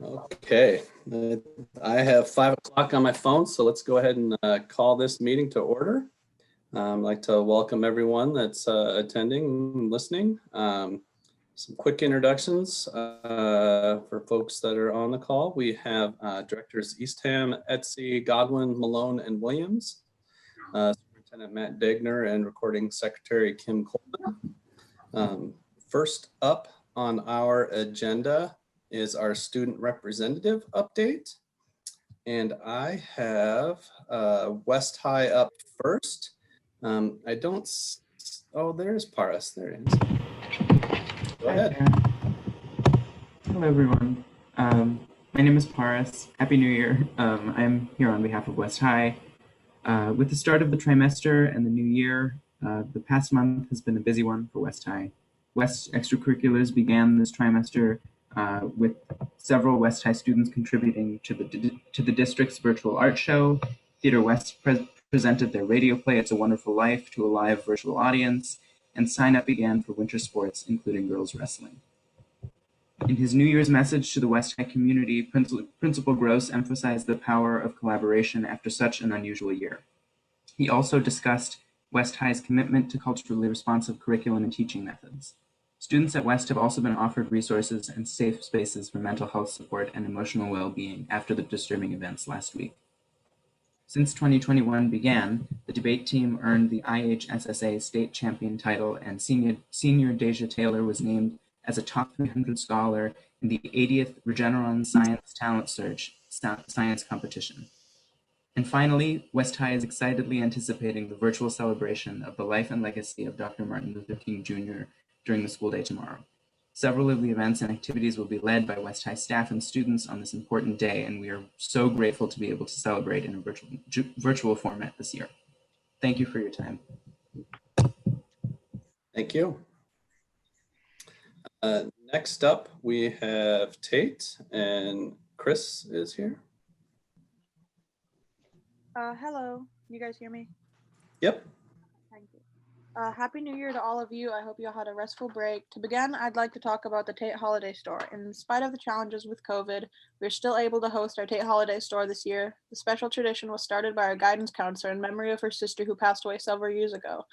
Okay, I have 5 o'clock on my phone, so let's go ahead and call this meeting to order. I'd like to welcome everyone that's attending and listening. Some quick introductions for folks that are on the call. We have Directors Eastham, Etsy, Godwin, Malone, and Williams, Superintendent Matt Degner, and Recording Secretary Kim Coleman. First up on our agenda is our student representative update. And I have West High up first. I don't, oh, there's Paris, there it is. Go ahead. Hello, everyone. My name is Paris. Happy New Year. I'm here on behalf of West High. With the start of the trimester and the new year, the past month has been a busy one for West High. West extracurriculars began this trimester with several West High students contributing to the district's virtual art show. Theater West presented their radio play, It's a Wonderful Life, to a live virtual audience, and sign up began for winter sports, including girls wrestling. In his New Year's message to the West High community, Principal Gross emphasized the power of collaboration after such an unusual year. He also discussed West High's commitment to culturally responsive curriculum and teaching methods. Students at West have also been offered resources and safe spaces for mental health support and emotional well-being after the disturbing events last week. Since 2021 began, the debate team earned the IHSSA state champion title, and senior Deja Taylor was named as a top 300 scholar in the 80th Regeneron Science Talent Search science competition. And finally, West High is excitedly anticipating the virtual celebration of the life and legacy of Dr. Martin Luther King Jr. during the school day tomorrow. Several of the events and activities will be led by West High staff and students on this important day, and we are so grateful to be able to celebrate in a virtual format this year. Thank you for your time. Thank you. Next up, we have Tate, and Chris is here. Hello, you guys hear me? Yep. Thank you. Happy New Year to all of you. I hope you all had a restful break. To begin, I'd like to talk about the Tate Holiday Store. In spite of the challenges with COVID, we're still able to host our Tate Holiday Store this year. The special tradition was started by our guidance counselor in memory of her sister who passed away several years ago.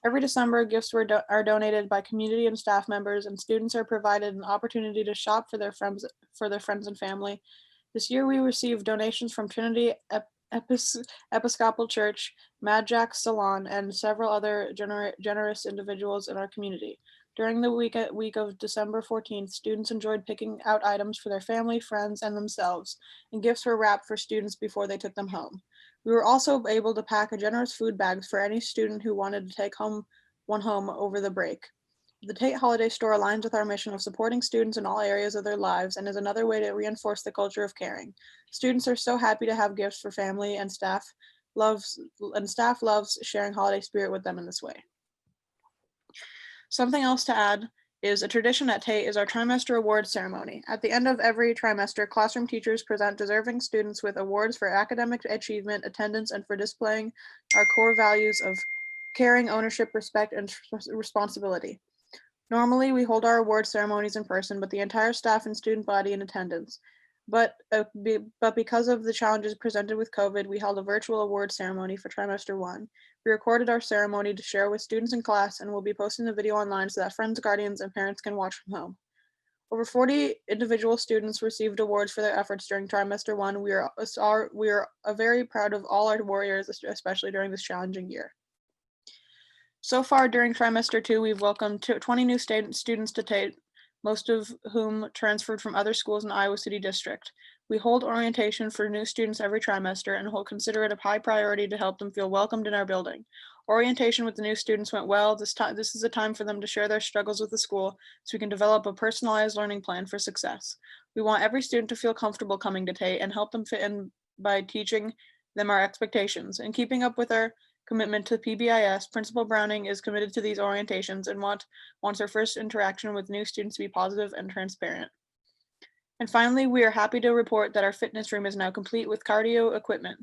Every December, gifts are donated by community and staff members, and students are provided an opportunity to shop for their friends and family. This year, we received donations from Trinity Episcopal Church, Mad Jack's Salon, and several other generous individuals in our community. During the week of December 14th, students enjoyed picking out items for their family, friends, and themselves, and gifts were wrapped for students before they took them home. We were also able to pack a generous food bags for any student who wanted to take one home over the break. The Tate Holiday Store aligns with our mission of supporting students in all areas of their lives and is another way to reinforce the culture of caring. Students are so happy to have gifts for family, and staff loves sharing holiday spirit with them in this way. Something else to add is a tradition at Tate is our trimester award ceremony. At the end of every trimester, classroom teachers present deserving students with awards for academic achievement, attendance, and for displaying our core values of caring, ownership, respect, and responsibility. Normally, we hold our award ceremonies in person, but the entire staff and student body in attendance. But because of the challenges presented with COVID, we held a virtual award ceremony for trimester 1. We recorded our ceremony to share with students in class, and we'll be posting the video online so that friends, guardians, and parents can watch from home. Over 40 individual students received awards for their efforts during trimester 1. We are very proud of all our warriors, especially during this challenging year. So far during trimester 2, we've welcomed 20 new students to Tate, most of whom transferred from other schools in Iowa City District. We hold orientation for new students every trimester and will consider it a high priority to help them feel welcomed in our building. Orientation with the new students went well. This is a time for them to share their struggles with the school so we can develop a personalized learning plan for success. We want every student to feel comfortable coming to Tate and help them fit in by teaching them our expectations. In keeping up with our commitment to PBIS, Principal Browning is committed to these orientations and wants our first interaction with new students to be positive and transparent. And finally, we are happy to report that our fitness room is now complete with cardio equipment.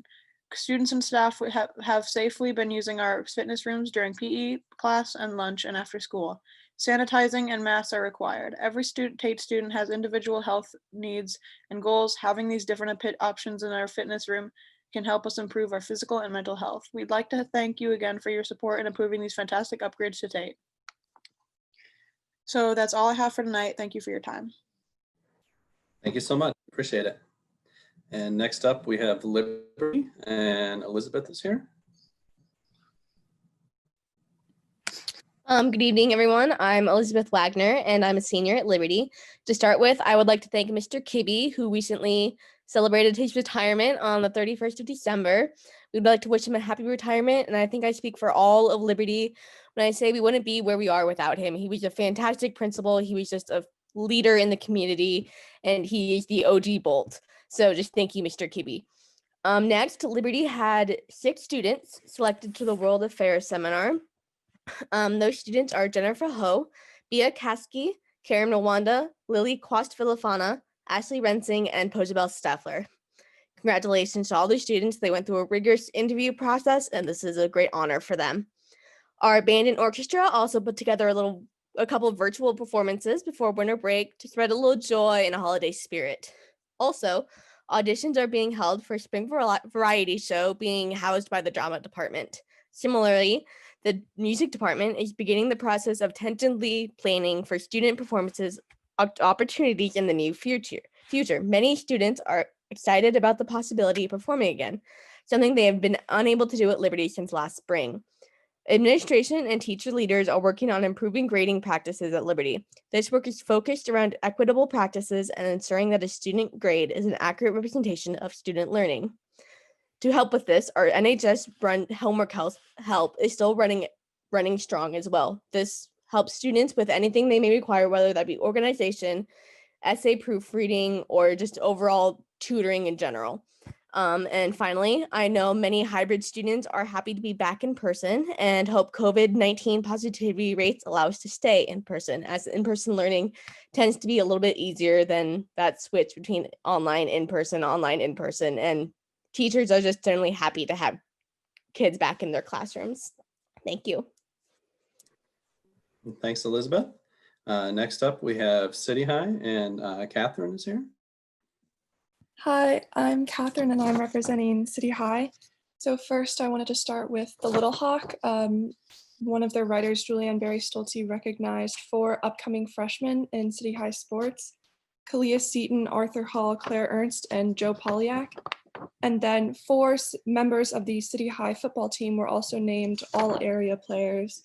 Students and staff have safely been using our fitness rooms during PE class and lunch and after school. Sanitizing and masks are required. Every Tate student has individual health needs and goals. Having these different options in our fitness room can help us improve our physical and mental health. We'd like to thank you again for your support in approving these fantastic upgrades to Tate. So that's all I have for tonight. Thank you for your time. Thank you so much. Appreciate it. And next up, we have Liberty, and Elizabeth is here. Good evening, everyone. I'm Elizabeth Wagner, and I'm a senior at Liberty. To start with, I would like to thank Mr. Kibbe, who recently celebrated his retirement on the 31st of December. We'd like to wish him a happy retirement, and I think I speak for all of Liberty when I say we wouldn't be where we are without him. He was a fantastic principal. He was just a leader in the community, and he is the OG Bolt. So just thank you, Mr. Kibbe. Next, Liberty had 6 students selected to the World Affairs Seminar. Those students are Jennifer Ho, Bia Kasky, Karen Rwanda, Lily Quast-Filifana, Ashley Rensing, and Pojabel Staffler. Congratulations to all the students. They went through a rigorous interview process, and this is a great honor for them. Our band and orchestra also put together a couple of virtual performances before winter break to spread a little joy and a holiday spirit. Also, auditions are being held for Spring Variety Show being housed by the drama department. Similarly, the music department is beginning the process of tentatively planning for student performances opportunities in the near future. Many students are excited about the possibility of performing again, something they have been unable to do at Liberty since last spring. Administration and teacher leaders are working on improving grading practices at Liberty. This work is focused around equitable practices and ensuring that a student grade is an accurate representation of student learning. To help with this, our NHS-run homework help is still running strong as well. This helps students with anything they may require, whether that be organization, essay proofreading, or just overall tutoring in general. And finally, I know many hybrid students are happy to be back in person and hope COVID-19 positivity rates allow us to stay in person, as in-person learning tends to be a little bit easier than that switch between online, in-person, and teachers are just generally happy to have kids back in their classrooms. Thank you. Thanks, Elizabeth. Next up, we have City High, and Catherine is here. Hi, I'm Catherine and I'm representing City High. So first I wanted to start with the Little Hawk. One of their writers, Julianne Barry Stolte, recognized 4 upcoming freshmen in City High sports: Kalia Seaton, Arthur Hall, Claire Ernst, and Joe Polyak. And then 4 members of the City High football team were also named all-area players,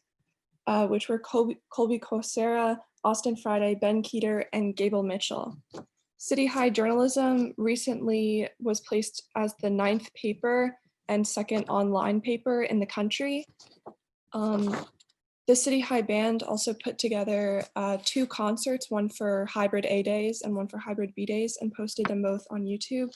which were Colby Kosera, Austin Friday, Ben Keeter, and Gable Mitchell. City High journalism recently was placed as the 9th paper and 2nd online paper in the country. The City High band also put together 2 concerts, one for hybrid A days and one for hybrid B days, and posted them both on YouTube.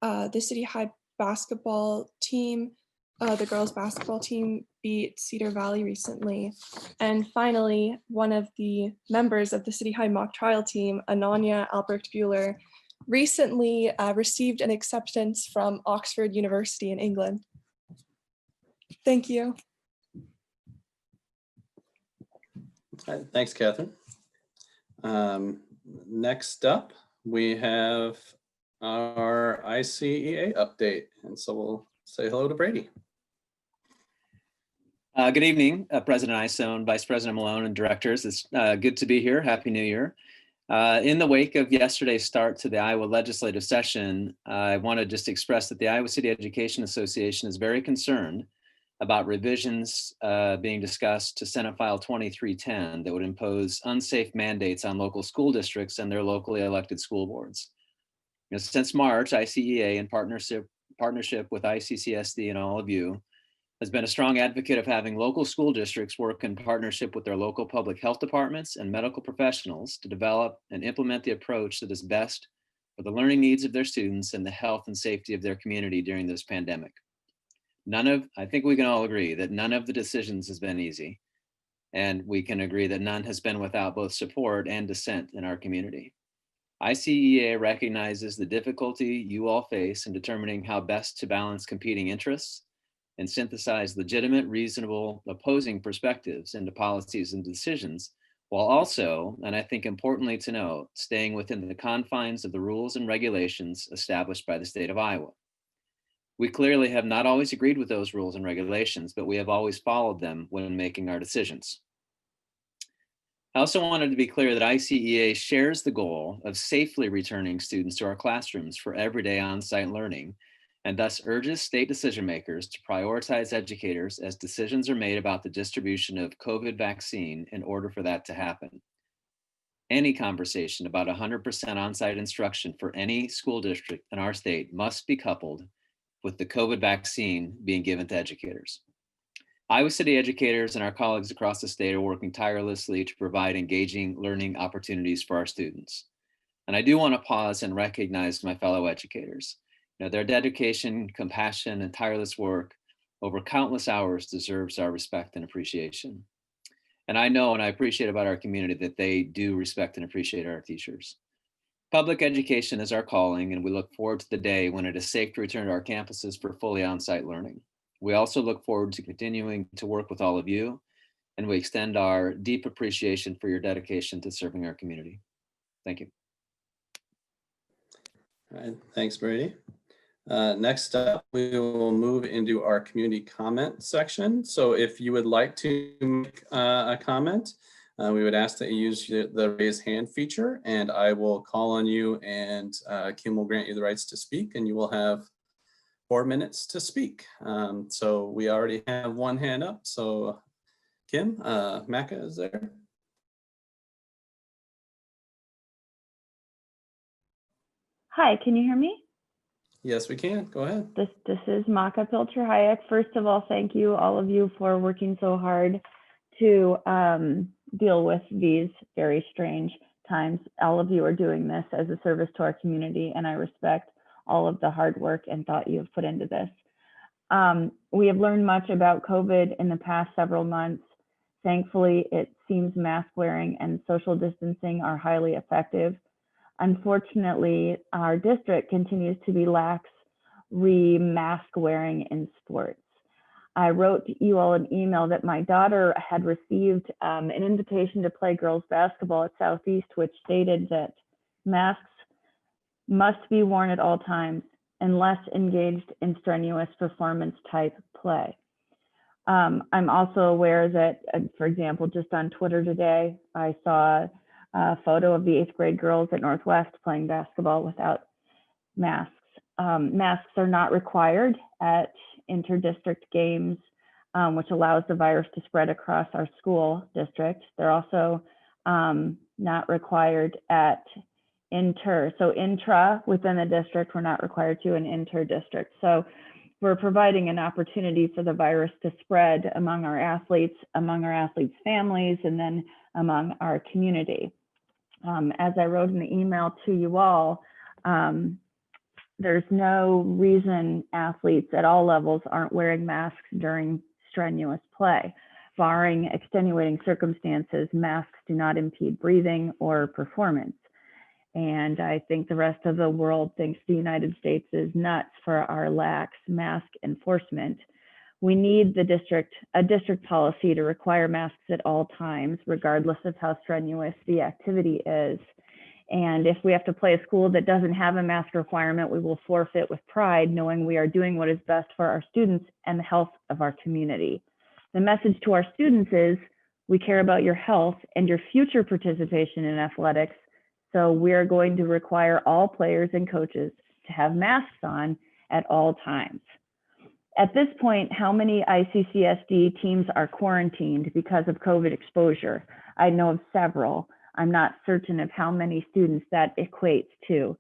The City High basketball team, the girls basketball team, beat Cedar Valley recently. And finally, one of the members of the City High mock trial team, Ananya Albrecht Bueller, recently received an acceptance from Oxford University in England. Thank you. Thanks, Catherine. Next up, we have our ICEA update. And so we'll say hello to Brady. Good evening, President Isone, Vice President Malone, and directors. It's good to be here. Happy New Year. In the wake of yesterday's start to the Iowa legislative session, I want to just express that the Iowa City Education Association is very concerned about revisions being discussed to Senate File 2310 that would impose unsafe mandates on local school districts and their locally elected school boards. Since March, ICEA, in partnership with ICCSD and all of you, has been a strong advocate of having local school districts work in partnership with their local public health departments and medical professionals to develop and implement the approach that is best for the learning needs of their students and the health and safety of their community during this pandemic. I think we can all agree that none of the decisions has been easy, and we can agree that none has been without both support and dissent in our community. ICEA recognizes the difficulty you all face in determining how best to balance competing interests and synthesize legitimate, reasonable, opposing perspectives into policies and decisions while also, and I think importantly to note, staying within the confines of the rules and regulations established by the state of Iowa. We clearly have not always agreed with those rules and regulations, but we have always followed them when making our decisions. I also wanted to be clear that ICEA shares the goal of safely returning students to our classrooms for everyday on-site learning, and thus urges state decision makers to prioritize educators as decisions are made about the distribution of COVID vaccine in order for that to happen. Any conversation about 100% on-site instruction for any school district in our state must be coupled with the COVID vaccine being given to educators. Iowa City educators and our colleagues across the state are working tirelessly to provide engaging learning opportunities for our students. And I do want to pause and recognize my fellow educators. Their dedication, compassion, and tireless work over countless hours deserves our respect and appreciation. And I know and I appreciate about our community that they do respect and appreciate our teachers. Public education is our calling, and we look forward to the day when it is safe to return to our campuses for fully on-site learning. We also look forward to continuing to work with all of you, and we extend our deep appreciation for your dedication to serving our community. Thank you. All right, thanks, Brady. Next up, we will move into our community comment section. So if you would like to make a comment, we would ask that you use the raise hand feature, and I will call on you, and Kim will grant you the rights to speak, and you will have 4 minutes to speak. So we already have one hand up. So Kim, Maka is there. Hi, can you hear me? Yes, we can. Go ahead. This is Maka Pilcher Hayek. First of all, thank you, all of you, for working so hard to deal with these very strange times. All of you are doing this as a service to our community, and I respect all of the hard work and thought you have put into this. We have learned much about COVID in the past several months. Thankfully, it seems mask wearing and social distancing are highly effective. Unfortunately, our district continues to be lax mask wearing in sports. I wrote you all an email that my daughter had received an invitation to play girls basketball at Southeast, which stated that masks must be worn at all times unless engaged in strenuous performance type play. I'm also aware that, for example, just on Twitter today, I saw a photo of the 8th grade girls at Northwest playing basketball without masks. Masks are not required at inter-district games, which allows the virus to spread across our school district. They're also not required at inter. So intra within the district, we're not required to, and inter-district. So we're providing an opportunity for the virus to spread among our athletes families, and then among our community. As I wrote in the email to you all, there's no reason athletes at all levels aren't wearing masks during strenuous play. Barring extenuating circumstances, masks do not impede breathing or performance. And I think the rest of the world thinks the United States is nuts for our lax mask enforcement. We need a district policy to require masks at all times, regardless of how strenuous the activity is. And if we have to play a school that doesn't have a mask requirement, we will forfeit with pride, knowing we are doing what is best for our students and the health of our community. The message to our students is, we care about your health and your future participation in athletics, so we're going to require all players and coaches to have masks on at all times. At this point, how many ICCSD teams are quarantined because of COVID exposure? I know of several. I'm not certain of how many students that equates to.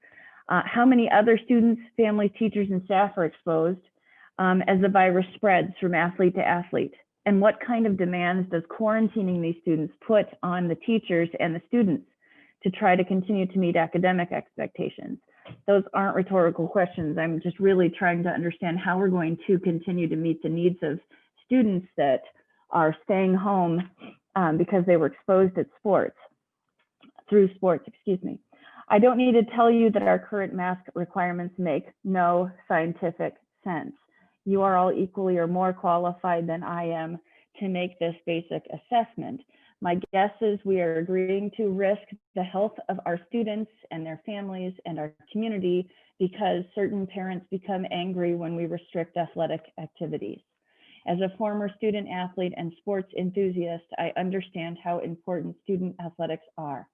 How many other students, families, teachers, and staff are exposed as the virus spreads from athlete to athlete? And what kind of demands does quarantining these students put on the teachers and the students to try to continue to meet academic expectations? Those aren't rhetorical questions. I'm just really trying to understand how we're going to continue to meet the needs of students that are staying home because they were exposed at through sports. I don't need to tell you that our current mask requirements make no scientific sense. You are all equally or more qualified than I am to make this basic assessment. My guess is we are agreeing to risk the health of our students and their families and our community because certain parents become angry when we restrict athletic activities. As a former student athlete and sports enthusiast, I understand how important student athletics are.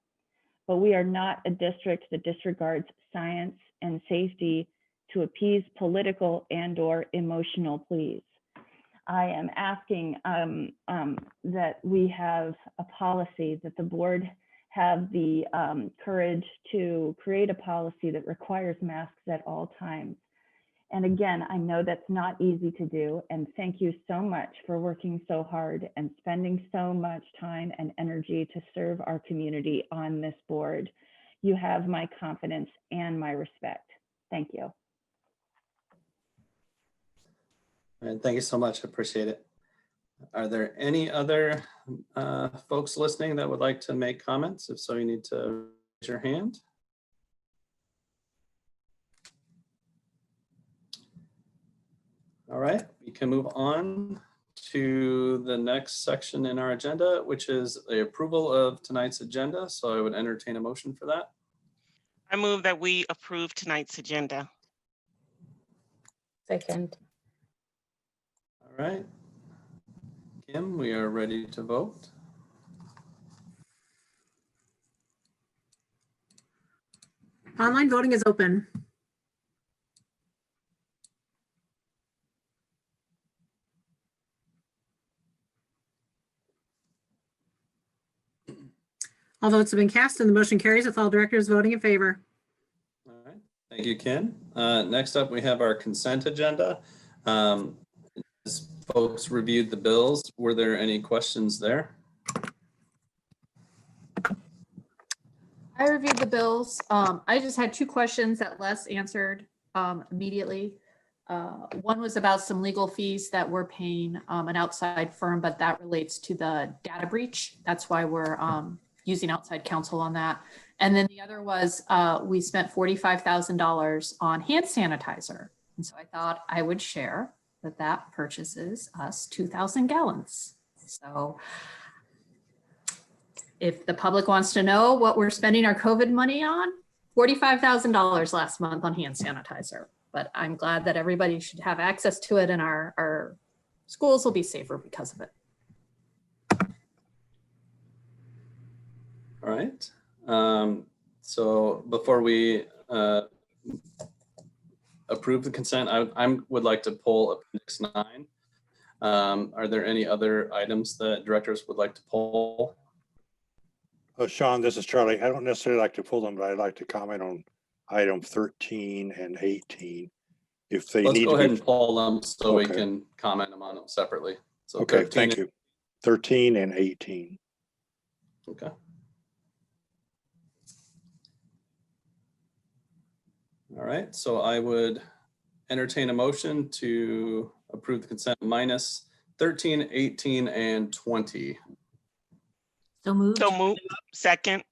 But we are not a district that disregards science and safety to appease political and/or emotional pleas. I am asking that we have a policy, that the board have the courage to create a policy that requires masks at all times. And again, I know that's not easy to do. And thank you so much for working so hard and spending so much time and energy to serve our community on this board. You have my confidence and my respect. Thank you. And thank you so much. I appreciate it. Are there any other folks listening that would like to make comments? If so, you need to raise your hand. All right, we can move on to the next section in our agenda, which is the approval of tonight's agenda. So I would entertain a motion for that. I move that we approve tonight's agenda. Second. All right. Kim, we are ready to vote. Online voting is open. All votes have been cast and the motion carries with all directors voting in favor. All right, thank you, Ken. Next up, we have our consent agenda. As folks reviewed the bills, were there any questions there? I reviewed the bills. I just had two questions that Les answered immediately. One was about some legal fees that we're paying an outside firm, but that relates to the data breach. That's why we're using outside counsel on that. And then the other was we spent $45,000 on hand sanitizer. And so I thought I would share that purchases us 2,000 gallons. So if the public wants to know what we're spending our COVID money on, $45,000 last month on hand sanitizer. But I'm glad that everybody should have access to it and our schools will be safer because of it. All right. So before we approve the consent, I would like to pull Appendix 9. Are there any other items that directors would like to pull? Sean, this is Charlie. I don't necessarily like to pull them, but I'd like to comment on item 13 and 18. If they Let's need go to ahead be, and pull them so we Okay. can comment on them separately. So okay, 13 thank you. 13 and 18. Okay. All right, so I would entertain a motion to approve the consent minus 13, 18, and 20. So moved. So move. Second.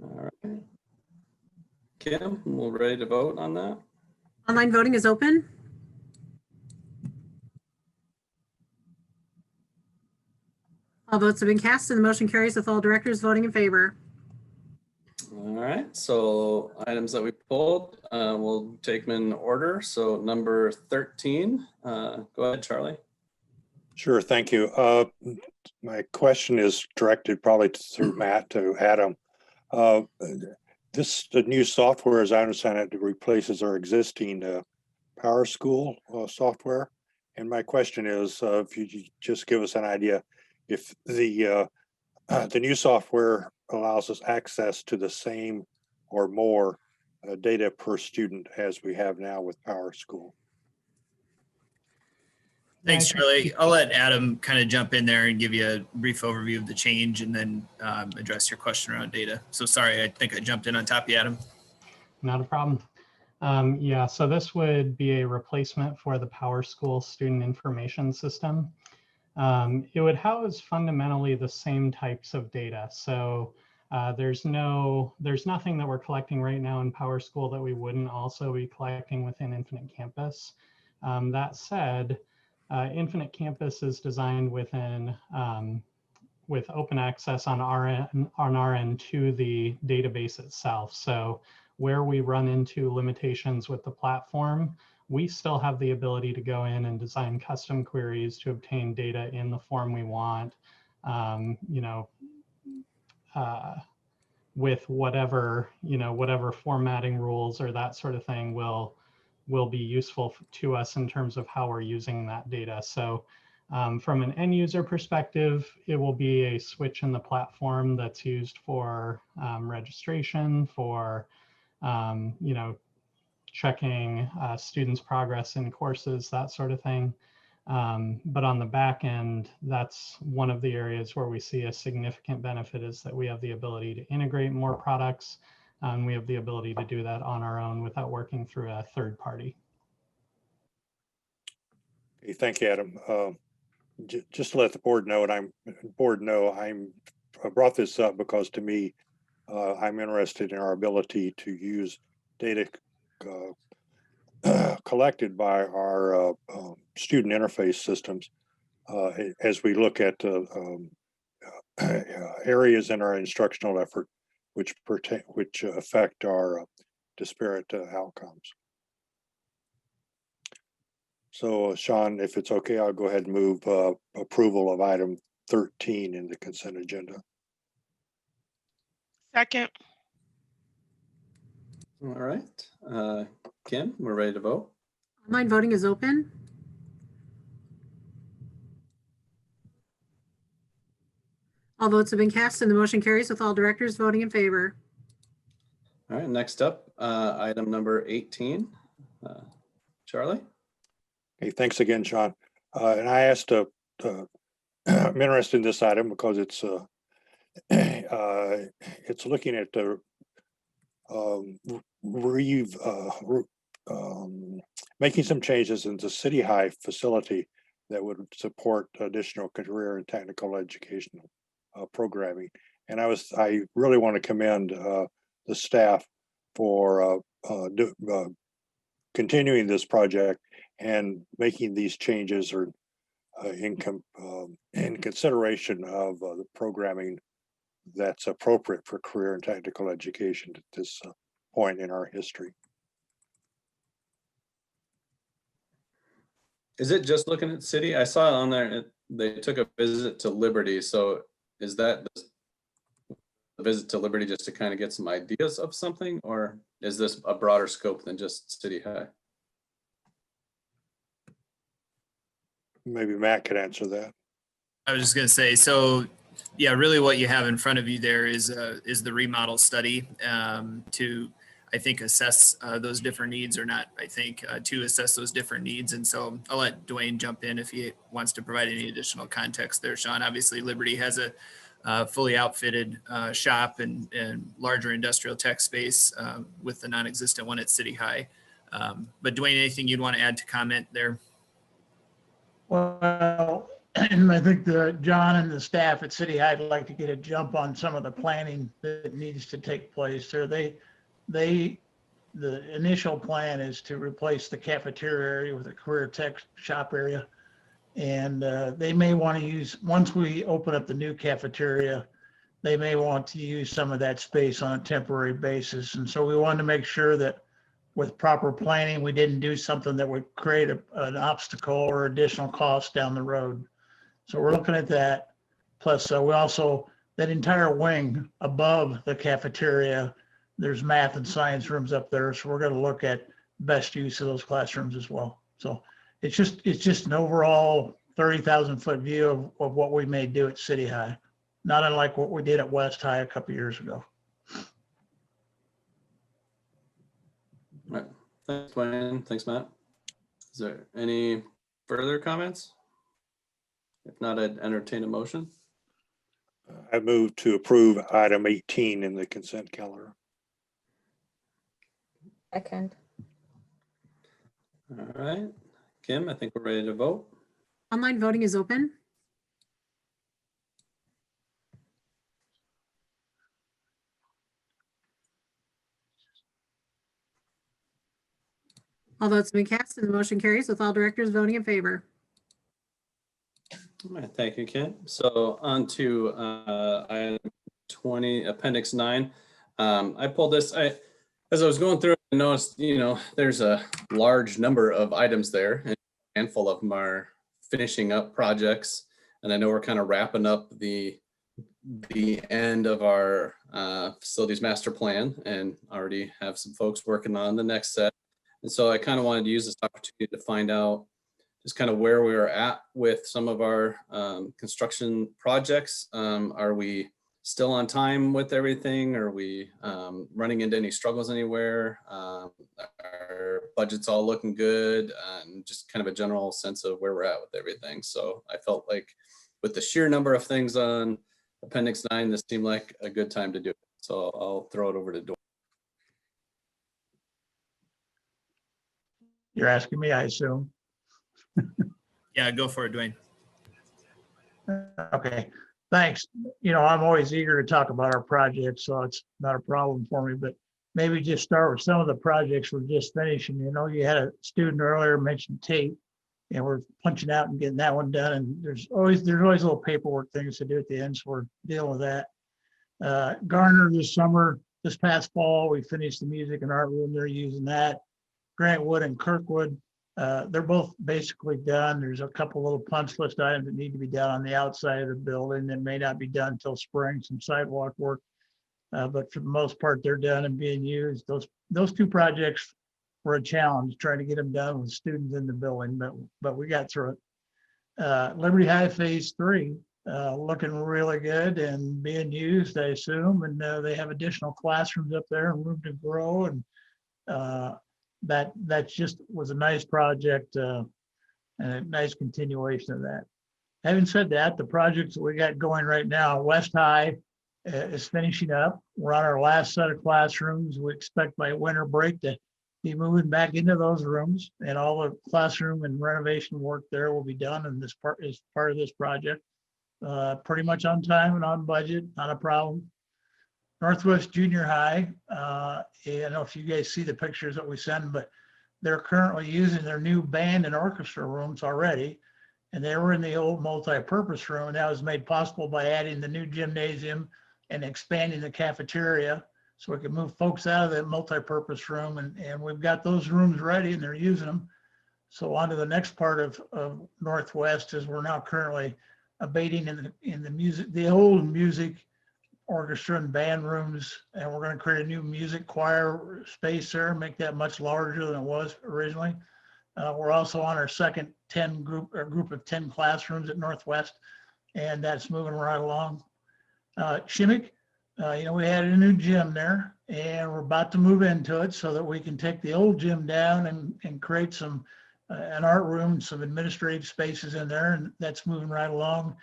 All right. Kim, we're ready to vote on that. Online voting is open. All votes have been cast and the motion carries with all directors voting in favor. All right, so items that we pulled, we'll take them in order. So number 13, go ahead, Charlie. Sure, thank you. My question is directed probably through Matt to Adam. The new software, as I understand it, replaces our existing Power School software. And my question is, if you just give us an idea, if the new software allows us access to the same or more data per student as we have now with Power School. Thanks, Charlie. I'll let Adam kind of jump in there and give you a brief overview of the change and then address your question around data. So sorry, I think I jumped in on top of you, Adam. Not a problem. Yeah, so this would be a replacement for the Power School student information system. It would house fundamentally the same types of data. So there's nothing that we're collecting right now in Power School that we wouldn't also be collecting within Infinite Campus. That said, Infinite Campus is designed within with open access on our end to the database itself. So where we run into limitations with the platform, we still have the ability to go in and design custom queries to obtain data in the form we want, with whatever, whatever formatting rules or that sort of thing will be useful to us in terms of how we're using that data. So from an end user perspective, it will be a switch in the platform that's used for registration, for checking students' progress in courses, that sort of thing. But on the back end, that's one of the areas where we see a significant benefit, is that we have the ability to integrate more products. And we have the ability to do that on our own without working through a third party. Okay, thank you, Adam. Just to let the board know, I brought this up because to me, I'm interested in our ability to use data collected by our student interface systems as we look at areas in our instructional effort which affect our disparate outcomes. So Sean, if it's okay, I'll go ahead and move approval of item 13 in the consent agenda. Second. All right. Kim, we're ready to vote. Online voting is open. All votes have been cast and the motion carries with all directors voting in favor. All right, next up, item number 18. Charlie? Hey, thanks again, Sean. And I asked, I'm interested in this item because it's looking at the making some changes in the City High facility that would support additional career and technical educational programming. And I really want to commend the staff for continuing this project and making these changes or in consideration of the programming that's appropriate for career and technical education at this point in our history. Is it just looking at city? I saw it on there. They took a visit to Liberty. So is that the visit to Liberty just to kind of get some ideas of something, or is this a broader scope than just City High? Maybe Matt could answer that. I was just going to say, so yeah, really what you have in front of you there is the remodel study to, I think, assess those different needs, or not, I think, to assess those different needs. And so I'll let Dwayne jump in if he wants to provide any additional context there, Sean. Obviously, Liberty has a fully outfitted shop and larger industrial tech space with the non-existent one at City High. But Dwayne, anything you'd want to add to comment there? Well, I think John and the staff at City High would like to get a jump on some of the planning that needs to take place there. The initial plan is to replace the cafeteria area with a career tech shop area. And they may want to use, once we open up the new cafeteria, they may want to use some of that space on a temporary basis. And so we wanted to make sure that with proper planning, we didn't do something that would create an obstacle or additional cost down the road. So we're looking at that. Plus, we also, that entire wing above the cafeteria, there's math and science rooms up there. So we're going to look at best use of those classrooms as well. So it's just an overall 30,000 foot view of what we may do at City High, not unlike what we did at West High a couple years ago. All right. Thanks, Dwayne. Thanks, Matt. Is there any further comments? If not, I'd entertain a motion. I move to approve item 18 in the consent calendar. Second. All right. Kim, I think we're ready to vote. Online voting is open. All votes have been cast and the motion carries with all directors voting in favor. All right, thank you, Kent. So on to item 20, Appendix 9. I pulled this, as I was going through, I noticed, there's a large number of items there, and a handful of them are finishing up projects. And I know we're kind of wrapping up the end of our facilities master plan and already have some folks working on the next set. And so I kind of wanted to use this opportunity to find out just kind of where we are at with some of our construction projects. Are we still on time with everything? Are we running into any struggles anywhere? Our budget's all looking good, and just kind of a general sense of where we're at with everything. So I felt like with the sheer number of things on Appendix 9, this seemed like a good time to do it. So I'll throw it over to Dwayne. You're asking me, I assume. Yeah, go for it, Dwayne. Okay, thanks. I'm always eager to talk about our projects, so it's not a problem for me, but maybe just start with some of the projects we're just finishing. You had a student earlier mention Tate, and we're punching out and getting that one done. And there's always little paperwork things to do at the end, so we're dealing with that. Garner this past fall, we finished the music and art room. They're using that. Grantwood and Kirkwood, they're both basically done. There's a couple little punch list items that need to be done on the outside of the building that may not be done until spring, some sidewalk work. But for the most part, they're done and being used. Those two projects were a challenge, trying to get them done with students in the building, but we got through it. Liberty High Phase 3, looking really good and being used, I assume. And they have additional classrooms up there and room to grow. And that just was a nice project and a nice continuation of that. Having said that, the projects that we got going right now, West High is finishing up. We're on our last set of classrooms. We expect by winter break to be moving back into those rooms, and all the classroom and renovation work there will be done in this part as part of this project. Pretty much on time and on budget, not a problem. Northwest Junior High, I don't know if you guys see the pictures that we send, but they're currently using their new band and orchestra rooms already. And they were in the old multi-purpose room, and that was made possible by adding the new gymnasium and expanding the cafeteria, so we can move folks out of that multi-purpose room. And we've got those rooms ready and they're using them. So on to the next part of Northwest is we're now currently abating in the old music orchestra and band rooms, and we're going to create a new music choir space there, make that much larger than it was originally. We're also on our second group of 10 classrooms at Northwest, and that's moving right along. Shimmick, we had a new gym there, and we're about to move into it so that we can take the old gym down and create an art room, some administrative spaces in there, and that's moving right along.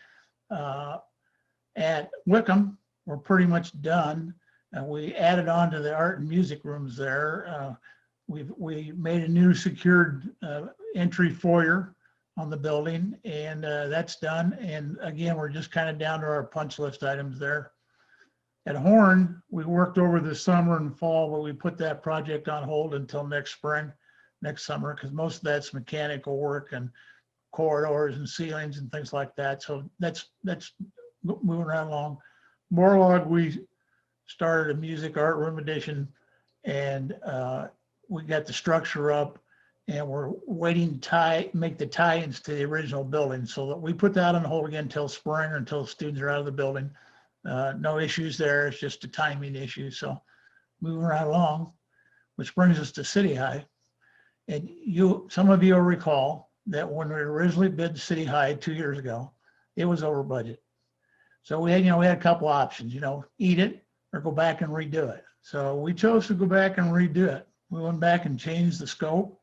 At Wickham, we're pretty much done. We added on to the art and music rooms there. We made a new secured entry foyer on the building, and that's done. And again, we're just kind of down to our punch list items there. At Horn, we worked over the summer and fall, but we put that project on hold until next summer, because most of that's mechanical work and corridors and ceilings and things like that. So that's moving right along. Morlog, we started a music art room addition, and we got the structure up, and we're waiting to make the tie-ins to the original building, so that we put that on hold again until spring or until students are out of the building. No issues there. It's just a timing issue. So moving right along, which brings us to City High. And some of you will recall that when we originally bid City High 2 years ago, it was over budget. So we had a couple options, eat it or go back and redo it. So we chose to go back and redo it. We went back and changed the scope.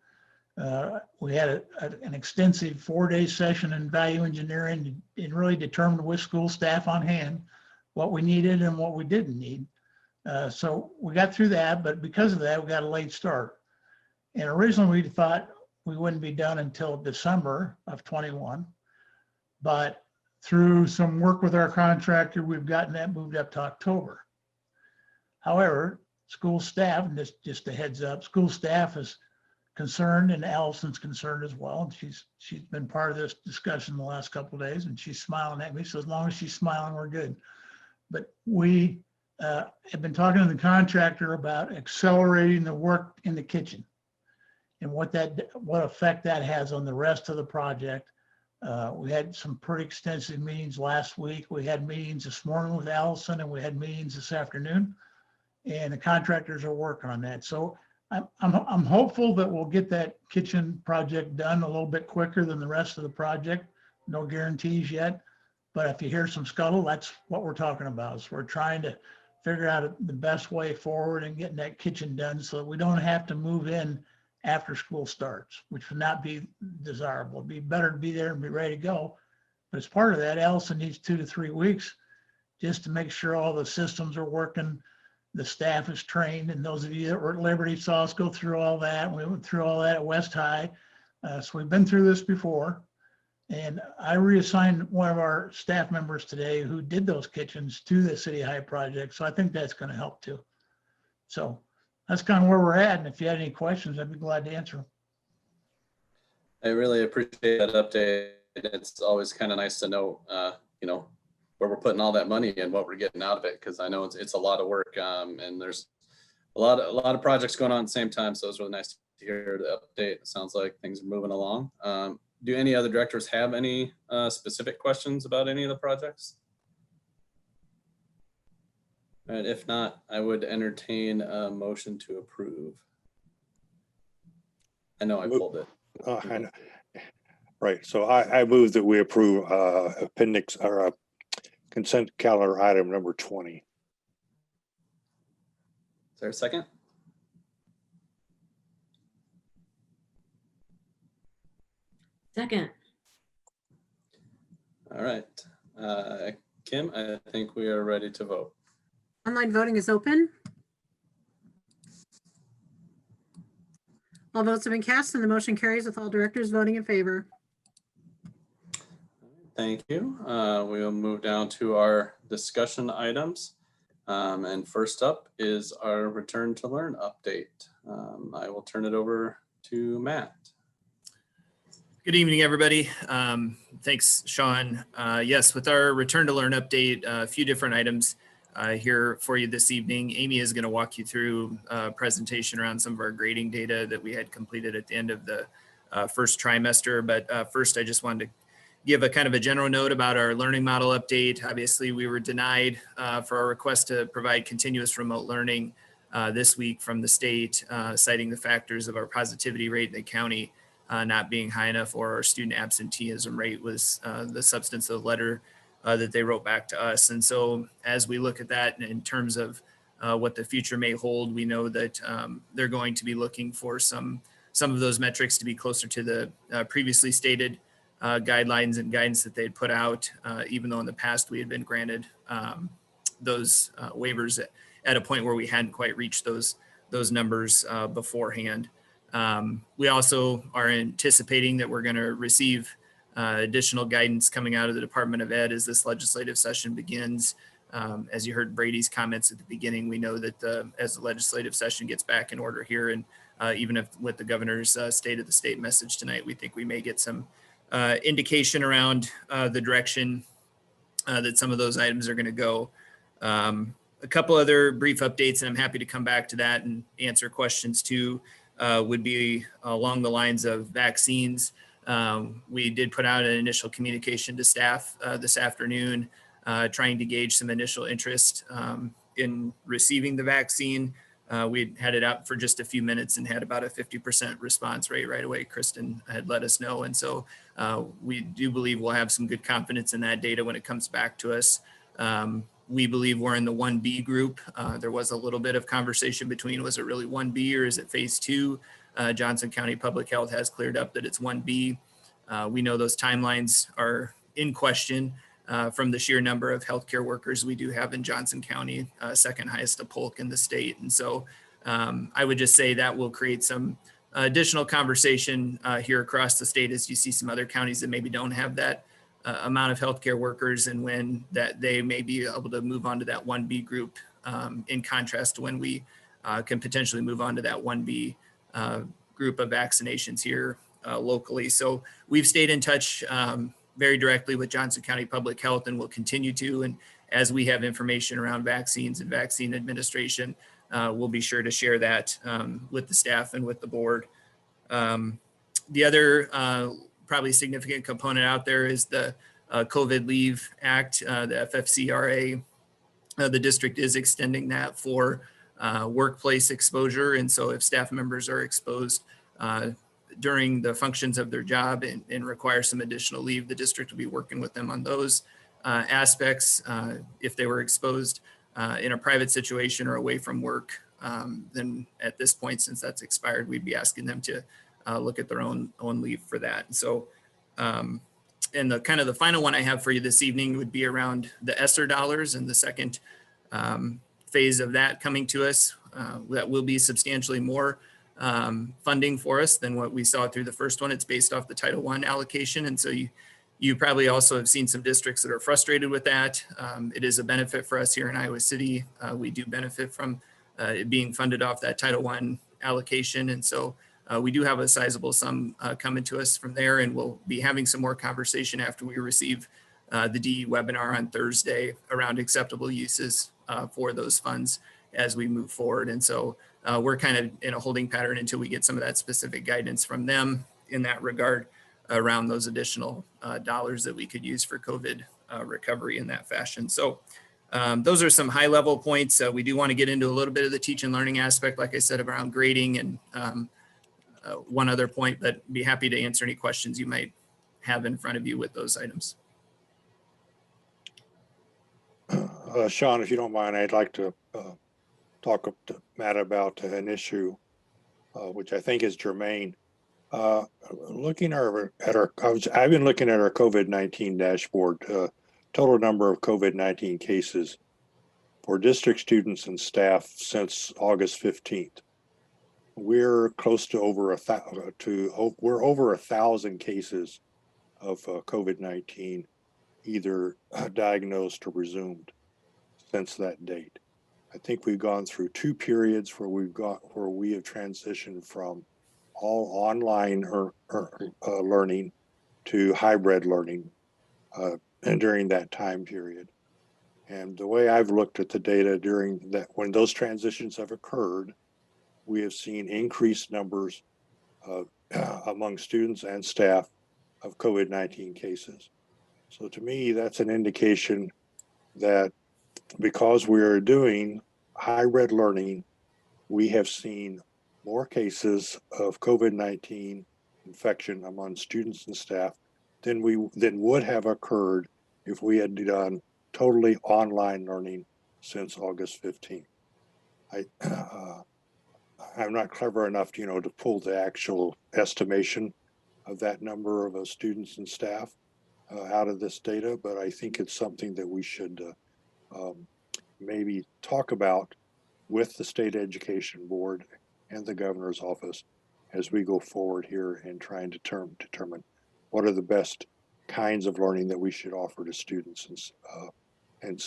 We had an extensive 4-day session in value engineering and really determined with school staff on hand what we needed and what we didn't need. So we got through that, but because of that, we got a late start. And originally we thought we wouldn't be done until December of 21, but through some work with our contractor, we've gotten that moved up to October. However, school staff, and this just a heads up, school staff has concerned, and Allison's concerned as well. And she's been part of this discussion the last couple of days, and she's smiling at me. So as long as she's smiling, we're good. But we have been talking to the contractor about accelerating the work in the kitchen and what effect that has on the rest of the project. We had some pretty extensive meetings last week. We had meetings this morning with Allison, and we had meetings this afternoon, and the contractors are working on that. So I'm hopeful that we'll get that kitchen project done a little bit quicker than the rest of the project. No guarantees yet, but if you hear some scuttle, that's what we're talking about. So we're trying to figure out the best way forward and getting that kitchen done so that we don't have to move in after school starts, which would not be desirable. It'd be better to be there and be ready to go. But as part of that, Allison needs 2 to 3 weeks just to make sure all the systems are working, the staff is trained, and those of you that were at Liberty saw us go through all that. We went through all that at West High. So we've been through this before. And I reassigned one of our staff members today who did those kitchens to the City High project. So I think that's going to help too. So that's kind of where we're at. And if you had any questions, I'd be glad to answer them. I really appreciate that update. It's always kind of nice to know, you know, where we're putting all that money and what we're getting out of it, because I know it's a lot of work, and there's a lot of projects going on at the same time. So it's really nice to hear the update. It sounds like things are moving along. Do any other directors have any specific questions about any of the projects? And if not, I would entertain a motion to approve. I know I pulled it. I know. Right. So I move that we approve appendix or consent calendar item number 20. Is there a second? Second. All right. Kim, I think we are ready to vote. Online voting is open. All votes have been cast and the motion carries with all directors voting in favor. Thank you. We will move down to our discussion items. And first up is our return to learn update. I will turn it over to Matt. Good evening, everybody. Thanks, Sean. Yes, with our return to learn update, a few different items here for you this evening. Amy is going to walk you through a presentation around some of our grading data that we had completed at the end of the first trimester. But first, I just wanted to give a kind of a general note about our learning model update. Obviously, we were denied for our request to provide continuous remote learning this week from the state, citing the factors of our positivity rate in the county not being high enough, or our student absenteeism rate was the substance of the letter that they wrote back to us. And so as we look at that in terms of what the future may hold, we know that they're going to be looking for some of those metrics to be closer to the previously stated guidelines and guidance that they'd put out, even though in the past we had been granted those waivers at a point where we hadn't quite reached those numbers beforehand. We also are anticipating that we're going to receive additional guidance coming out of the Department of Ed as this legislative session begins. As you heard Brady's comments at the beginning, we know that as the legislative session gets back in order here, and even if with the governor's state of the state message tonight, we think we may get some indication around the direction that some of those items are going to go. A couple other brief updates, and I'm happy to come back to that and answer questions too, would be along the lines of vaccines. We did put out an initial communication to staff this afternoon, trying to gauge some initial interest in receiving the vaccine. We had it out for just a few minutes and had about a 50% response rate right away. Kristen had let us know. And so we do believe we'll have some good confidence in that data when it comes back to us. We believe we're in the 1B group. There was a little bit of conversation between, was it really 1B or is it phase 2? Johnson County Public Health has cleared up that it's 1B. We know those timelines are in question from the sheer number of healthcare workers we do have in Johnson County, second highest to Polk in the state. And so I would just say that will create some additional conversation here across the state as you see some other counties that maybe don't have that amount of healthcare workers, and when that they may be able to move on to that 1B group, in contrast to when we can potentially move on to that 1B group of vaccinations here locally. So we've stayed in touch very directly with Johnson County Public Health, and will continue to. And as we have information around vaccines and vaccine administration, we'll be sure to share that with the staff and with the board. The other probably significant component out there is the COVID Leave Act, the FFCRA. The district is extending that for workplace exposure. And so if staff members are exposed during the functions of their job and require some additional leave, the district will be working with them on those aspects. If they were exposed in a private situation or away from work, then at this point, since that's expired, we'd be asking them to look at their own leave for that. And so, and the kind of the final one I have for you this evening would be around the ESSER dollars and the second phase of that coming to us. That will be substantially more funding for us than what we saw through the first one. It's based off the Title I allocation. And so you probably also have seen some districts that are frustrated with that. It is a benefit for us here in Iowa City. We do benefit from it being funded off that Title I allocation. And so we do have a sizable sum coming to us from there, and we'll be having some more conversation after we receive the DE webinar on Thursday around acceptable uses for those funds as we move forward. And so we're kind of in a holding pattern until we get some of that specific guidance from them in that regard around those additional dollars that we could use for COVID recovery in that fashion. So those are some high level points. We do want to get into a little bit of the teach and learning aspect, like I said, around grading and one other point, but be happy to answer any questions you might have in front of you with those items. Sean, if you don't mind, I'd like to talk to Matt about an issue which I think is germane. Looking at our, I've been looking at our COVID-19 dashboard, total number of COVID-19 cases for district students and staff since August 15th. We're close to over we're over 1,000 cases of COVID-19 either diagnosed or resumed since that date. I think we've gone through 2 periods where we have transitioned from all online learning to hybrid learning and during that time period. And the way I've looked at the data during that, when those transitions have occurred, we have seen increased numbers among students and staff of COVID-19 cases. So to me, that's an indication that because we are doing hybrid learning, we have seen more cases of COVID-19 infection among students and staff than would have occurred if we had done totally online learning since August 15th. I'm not clever enough, to pull the actual estimation of that number of students and staff out of this data, but I think it's something that we should maybe talk about with the state education board and the governor's office as we go forward here and try and determine what are the best kinds of learning that we should offer to students and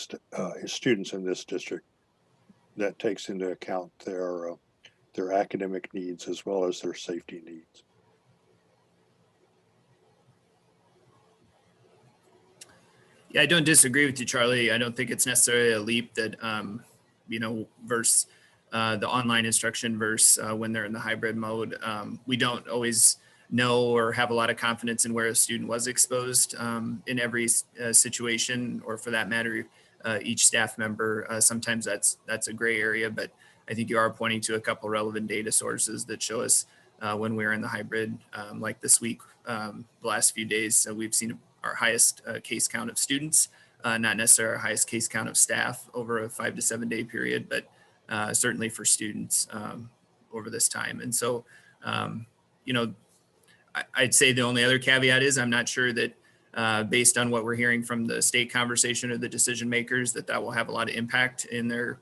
students in this district that takes into account their academic needs as well as their safety needs. Yeah, I don't disagree with you, Charlie. I don't think it's necessarily a leap that, versus the online instruction versus when they're in the hybrid mode. We don't always know or have a lot of confidence in where a student was exposed in every situation, or for that matter, each staff member. Sometimes that's a gray area, but I think you are pointing to a couple relevant data sources that show us when we're in the hybrid, like this week, the last few days, we've seen our highest case count of students, not necessarily our highest case count of staff over a 5 to 7 day period, but certainly for students over this time. And so, I'd say the only other caveat is I'm not sure that based on what we're hearing from the state conversation or the decision makers, that will have a lot of impact in their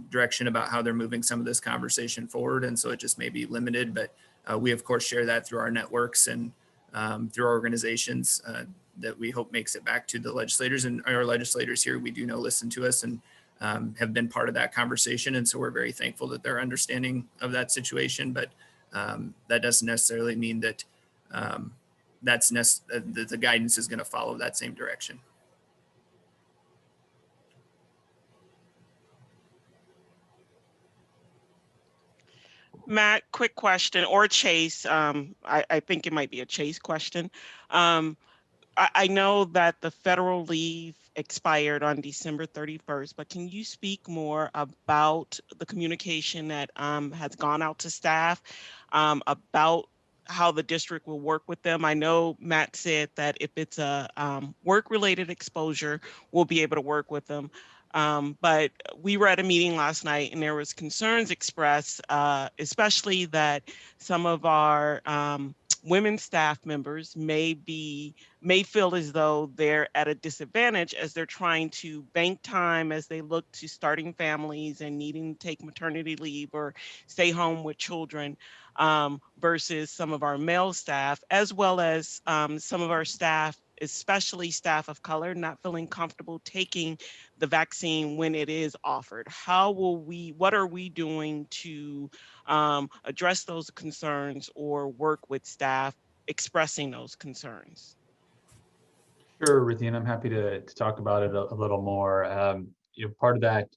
direction about how they're moving some of this conversation forward. And so it just may be limited, but we of course share that through our networks and through our organizations that we hope makes it back to the legislators, and our legislators here, we do know, listen to us and have been part of that conversation. And so we're very thankful that they're understanding of that situation. But that doesn't necessarily mean that that the guidance is going to follow that same direction. Matt, quick question, or Chase. I think it might be a Chase question. I know that the federal leave expired on December 31st, but can you speak more about the communication that has gone out to staff about how the district will work with them? I know Matt said that if it's a work-related exposure, we'll be able to work with them. But we were at a meeting last night and there was concerns expressed, especially that some of our women staff members may feel as though they're at a disadvantage as they're trying to bank time as they look to starting families and needing to take maternity leave or stay home with children, versus some of our male staff, as well as some of our staff, especially staff of color, not feeling comfortable taking the vaccine when it is offered. What are we doing to address those concerns or work with staff expressing those concerns? Sure, Ruthie, and I'm happy to talk about it a little more. Part of that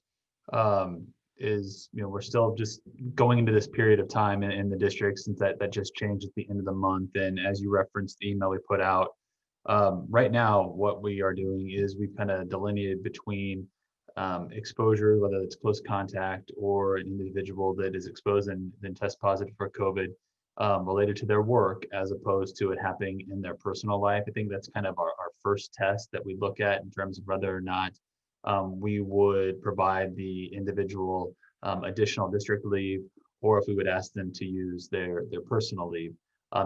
is, we're still just going into this period of time in the district, since that just changed at the end of the month. And as you referenced the email we put out, right now, what we are doing is we've kind of delineated between exposure, whether it's close contact or an individual that is exposed and then test positive for COVID, related to their work, as opposed to it happening in their personal life. I think that's kind of our first test that we look at in terms of whether or not we would provide the individual additional district leave, or if we would ask them to use their personal leave.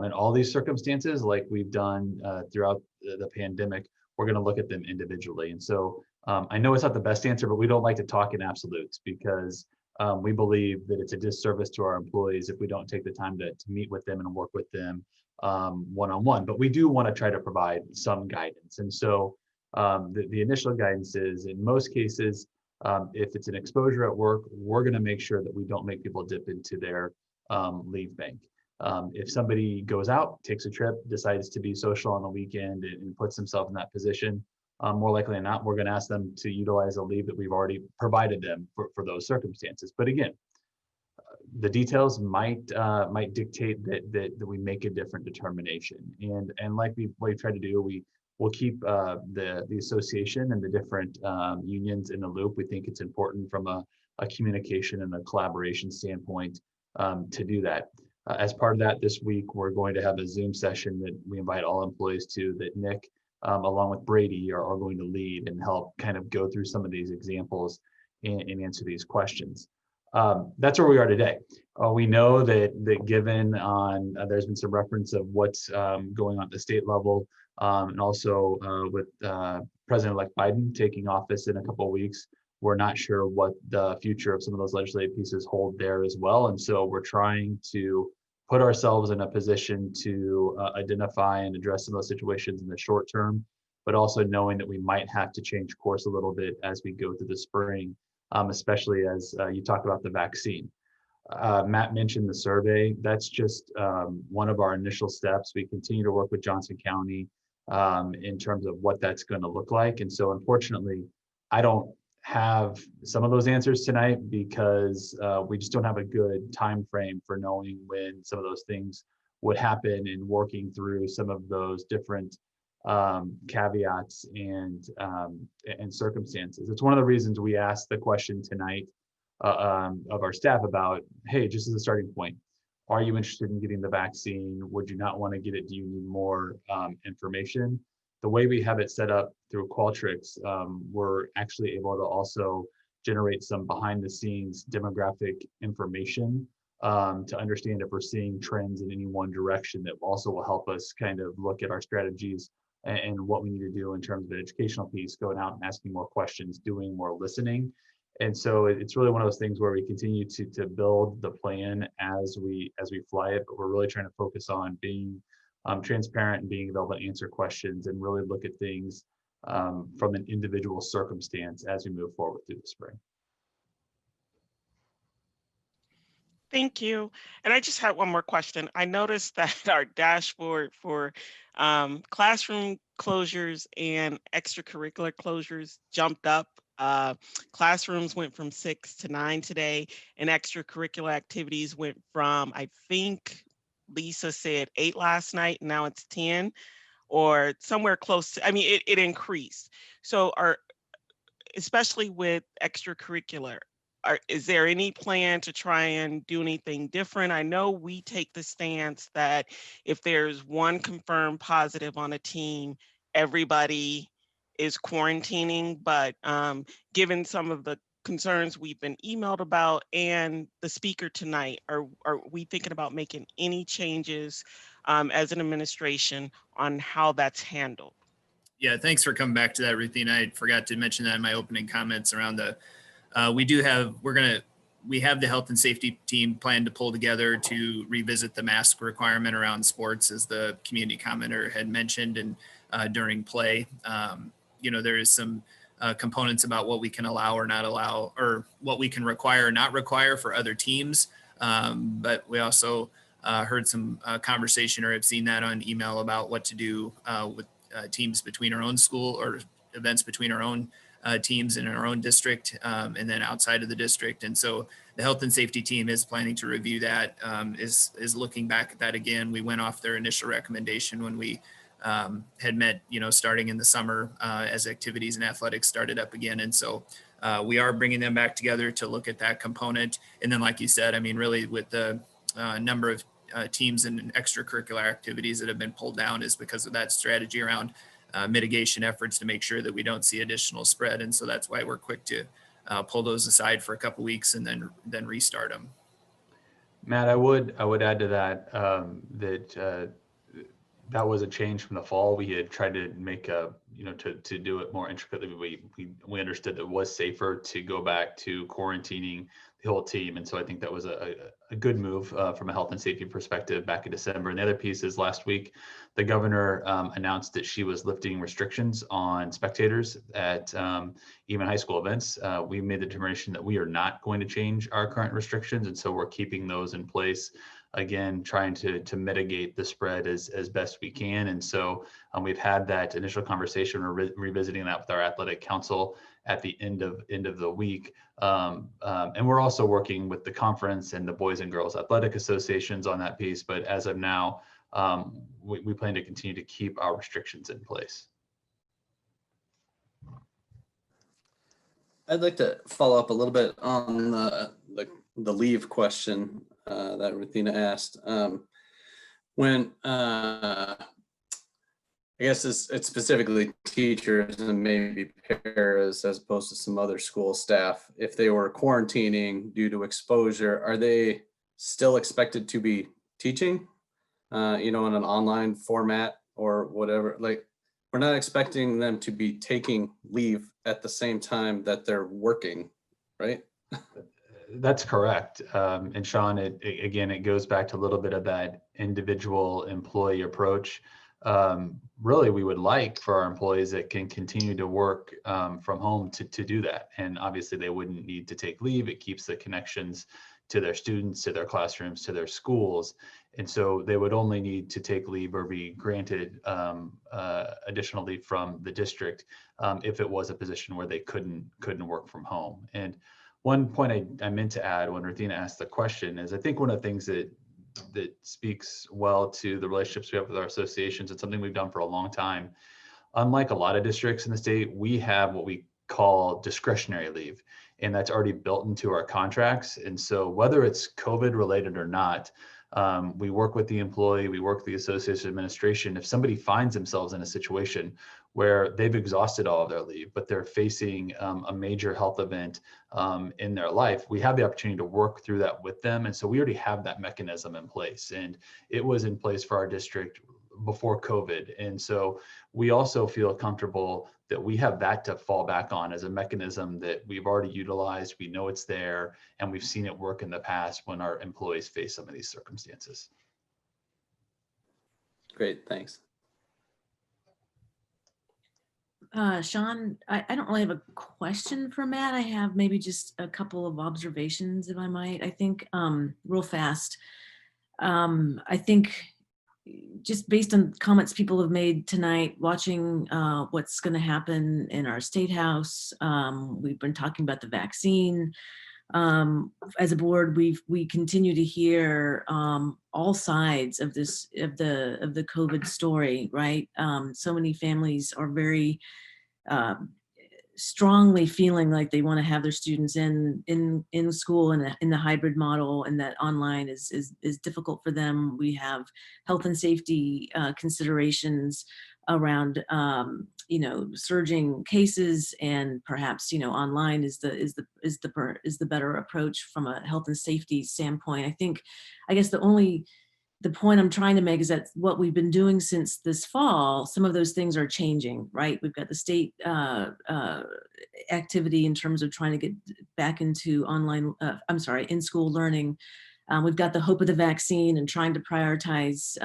In all these circumstances, like we've done throughout the pandemic, we're going to look at them individually. And so I know it's not the best answer, but we don't like to talk in absolutes, because we believe that it's a disservice to our employees if we don't take the time to meet with them and work with them one-on-one. But we do want to try to provide some guidance. And so the initial guidance is, in most cases, if it's an exposure at work, we're going to make sure that we don't make people dip into their leave bank. If somebody goes out, takes a trip, decides to be social on the weekend and puts themselves in that position, more likely than not, we're going to ask them to utilize a leave that we've already provided them for those circumstances. But again, the details might dictate that we make a different determination. And like we've tried to do, we'll keep the association and the different unions in the loop. We think it's important from a communication and a collaboration standpoint to do that. As part of that, this week, we're going to have a Zoom session that we invite all employees to, that Nick, along with Brady, are going to lead and help kind of go through some of these examples and answer these questions. That's where we are today. We know that given on, there's been some reference of what's going on at the state level, and also with President-elect Biden taking office in a couple of weeks, we're not sure what the future of some of those legislative pieces hold there as well. And so we're trying to put ourselves in a position to identify and address some of those situations in the short term, but also knowing that we might have to change course a little bit as we go through the spring, especially as you talk about the vaccine. Matt mentioned the survey. That's just one of our initial steps. We continue to work with Johnson County in terms of what that's going to look like. And so unfortunately, I don't have some of those answers tonight, because we just don't have a good time frame for knowing when some of those things would happen, and working through some of those different caveats and circumstances. It's one of the reasons we asked the question tonight of our staff about, hey, just as a starting point, are you interested in getting the vaccine? Would you not want to get it? Do you need more information? The way we have it set up through Qualtrics, we're actually able to also generate some behind the scenes demographic information to understand if we're seeing trends in any one direction, that also will help us kind of look at our strategies and what we need to do in terms of the educational piece, going out and asking more questions, doing more listening. And so it's really one of those things where we continue to build the plan as we fly it, but we're really trying to focus on being transparent and being able to answer questions and really look at things from an individual circumstance as we move forward through the spring. Thank you. And I just had one more question. I noticed that our dashboard for classroom closures and extracurricular closures jumped up. Classrooms went from 6 to 9 today, and extracurricular activities went from, I think Lisa said 8 last night, now it's 10, or somewhere close to, I mean, it increased. So especially with extracurricular, is there any plan to try and do anything different? I know we take the stance that if there's one confirmed positive on a team, everybody is quarantining, but given some of the concerns we've been emailed about and the speaker tonight, are we thinking about making any changes as an administration on how that's handled? Yeah, thanks for coming back to that, Ruthina. I forgot to mention that in my opening comments around the, we have the health and safety team plan to pull together to revisit the mask requirement around sports, as the community commenter had mentioned, and during play. There is some components about what we can allow or not allow, or what we can require or not require for other teams. But we also heard some conversation, or have seen that on email, about what to do with teams between our own school, or events between our own teams in our own district, and then outside of the district. And so the health and safety team is planning to review that, is looking back at that again. We went off their initial recommendation when we had met, starting in the summer as activities and athletics started up again. And so we are bringing them back together to look at that component. And then, like you said, I mean, really with the number of teams and extracurricular activities that have been pulled down is because of that strategy around mitigation efforts to make sure that we don't see additional spread. And so that's why we're quick to pull those aside for a couple weeks and then restart them. Matt, I would add to that that was a change from the fall. We had tried to make to do it more intricately. We understood that it was safer to go back to quarantining the whole team. And so I think that was a good move from a health and safety perspective back in December. And the other piece is, last week, the governor announced that she was lifting restrictions on spectators at even high school events. We made the determination that we are not going to change our current restrictions. And so we're keeping those in place, again, trying to mitigate the spread as best we can. And so we've had that initial conversation. We're revisiting that with our athletic council at the end of the week. And we're also working with the conference and the Boys and Girls Athletic Associations on that piece. But as of now, we plan to continue to keep our restrictions in place. I'd like to follow up a little bit on the leave question that Ruthina asked. When I guess it's specifically teachers and maybe paras as opposed to some other school staff, if they were quarantining due to exposure, are they still expected to be teaching, in an online format or whatever? Like, we're not expecting them to be taking leave at the same time that they're working, right? That's correct. And Sean, it goes back to a little bit of that individual employee approach. Really, we would like for our employees that can continue to work from home to do that. And obviously they wouldn't need to take leave. It keeps the connections to their students, to their classrooms, to their schools. And so they would only need to take leave or be granted additional leave from the district if it was a position where they couldn't work from home. And one point I meant to add when Ruthina asked the question is, I think one of the things that speaks well to the relationships we have with our associations, it's something we've done for a long time. Unlike a lot of districts in the state, we have what we call discretionary leave, and that's already built into our contracts. And so whether it's COVID related or not, we work with the employee, we work with the association administration. If somebody finds themselves in a situation where they've exhausted all of their leave, but they're facing a major health event in their life, we have the opportunity to work through that with them. And so we already have that mechanism in place, and it was in place for our district before COVID. And so we also feel comfortable that we have that to fall back on as a mechanism that we've already utilized. We know it's there, and we've seen it work in the past when our employees face some of these circumstances. Great, thanks. Sean, I don't really have a question for Matt. I have maybe just a couple of observations, if I might. I think real fast. I think just based on comments people have made tonight, watching what's going to happen in our state house. We've been talking about the vaccine. As a board, we continue to hear all sides of this of the COVID story, right? So many families are very strongly feeling like they want to have their students in school in the hybrid model, and that online is difficult for them. We have health and safety considerations around surging cases, and perhaps online is the better approach from a health and safety standpoint. I guess the point I'm trying to make is that what we've been doing since this fall, some of those things are changing, right? We've got the state activity in terms of trying to get back into online, in-school learning. We've got the hope of the vaccine and trying to prioritize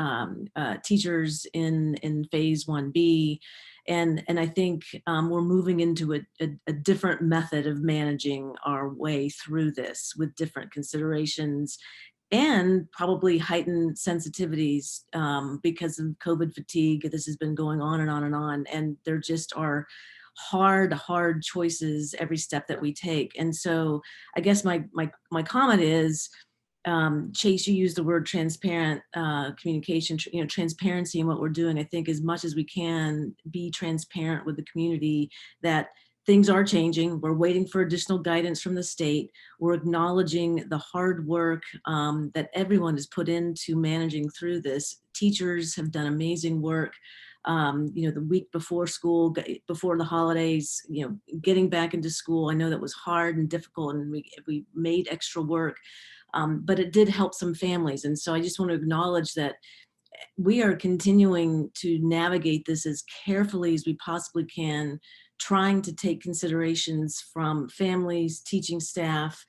teachers in phase 1B. And I think we're moving into a different method of managing our way through this with different considerations and probably heightened sensitivities because of COVID fatigue. This has been going on and on and on, and there just are hard choices every step that we take. And so I guess my comment is, Chase, you used the word transparent communication, transparency in what we're doing. I think as much as we can be transparent with the community that things are changing. We're waiting for additional guidance from the state. We're acknowledging the hard work that everyone has put into managing through this. Teachers have done amazing work. The week before school, before the holidays, getting back into school. I know that was hard and difficult, and we made extra work, but it did help some families. And so I just want to acknowledge that we are continuing to navigate this as carefully as we possibly can, trying to take considerations from families, teaching staff,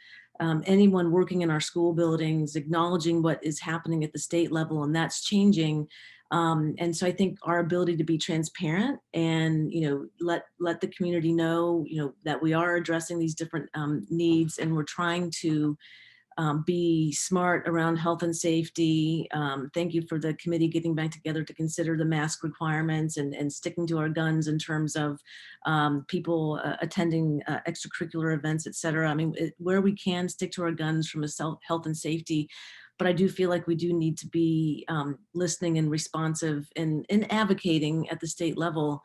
anyone working in our school buildings, acknowledging what is happening at the state level, and that's changing. And so I think our ability to be transparent and let the community know that we are addressing these different needs, and we're trying to be smart around health and safety. Thank you for the committee getting back together to consider the mask requirements and sticking to our guns in terms of people attending extracurricular events, et cetera. I mean, where we can stick to our guns from a health and safety, but I do feel like we do need to be listening and responsive and advocating at the state level.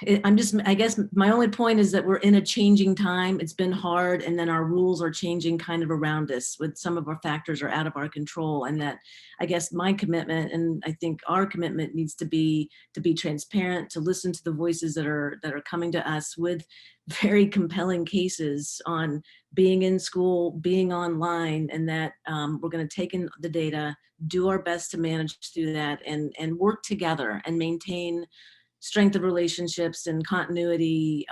I guess my only point is that we're in a changing time. It's been hard, and then our rules are changing kind of around us, with some of our factors are out of our control. And that, I guess my commitment, and I think our commitment, needs to be transparent, to listen to the voices that are coming to us with very compelling cases on being in school, being online, and that we're going to take in the data, do our best to manage through that, and work together and maintain strength of relationships and continuity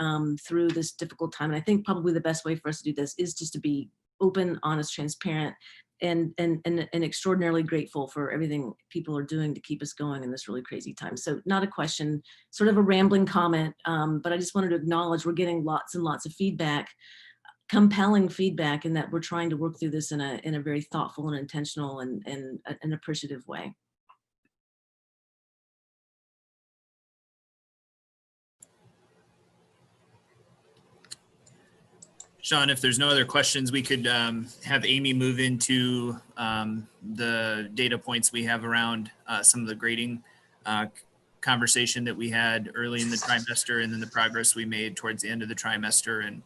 through this difficult time. And I think probably the best way for us to do this is just to be open, honest, transparent, and extraordinarily grateful for everything people are doing to keep us going in this really crazy time. So not a question, sort of a rambling comment, but I just wanted to acknowledge we're getting lots and lots of feedback, compelling feedback, and that we're trying to work through this in a very thoughtful and intentional and an appreciative way. Sean, if there's no other questions, we could have Amy move into the data points we have around some of the grading conversation that we had early in the trimester, and then the progress we made towards the end of the trimester, and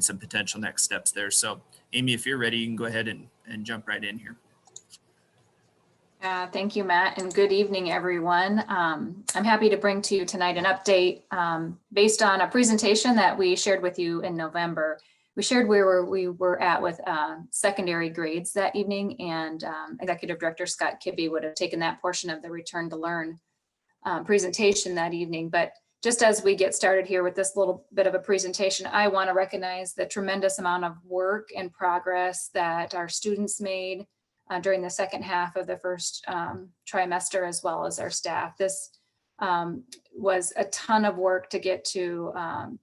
some potential next steps there. So Amy, if you're ready, you can go ahead and jump right in here. Thank you, Matt, and good evening, everyone. I'm happy to bring to you tonight an update based on a presentation that we shared with you in November. We shared where we were at with secondary grades that evening, and Executive Director Scott Kibbe would have taken that portion of the Return to Learn presentation that evening. But just as we get started here with this little bit of a presentation, I want to recognize the tremendous amount of work and progress that our students made during the second half of the first trimester, as well as our staff. This was a ton of work to get to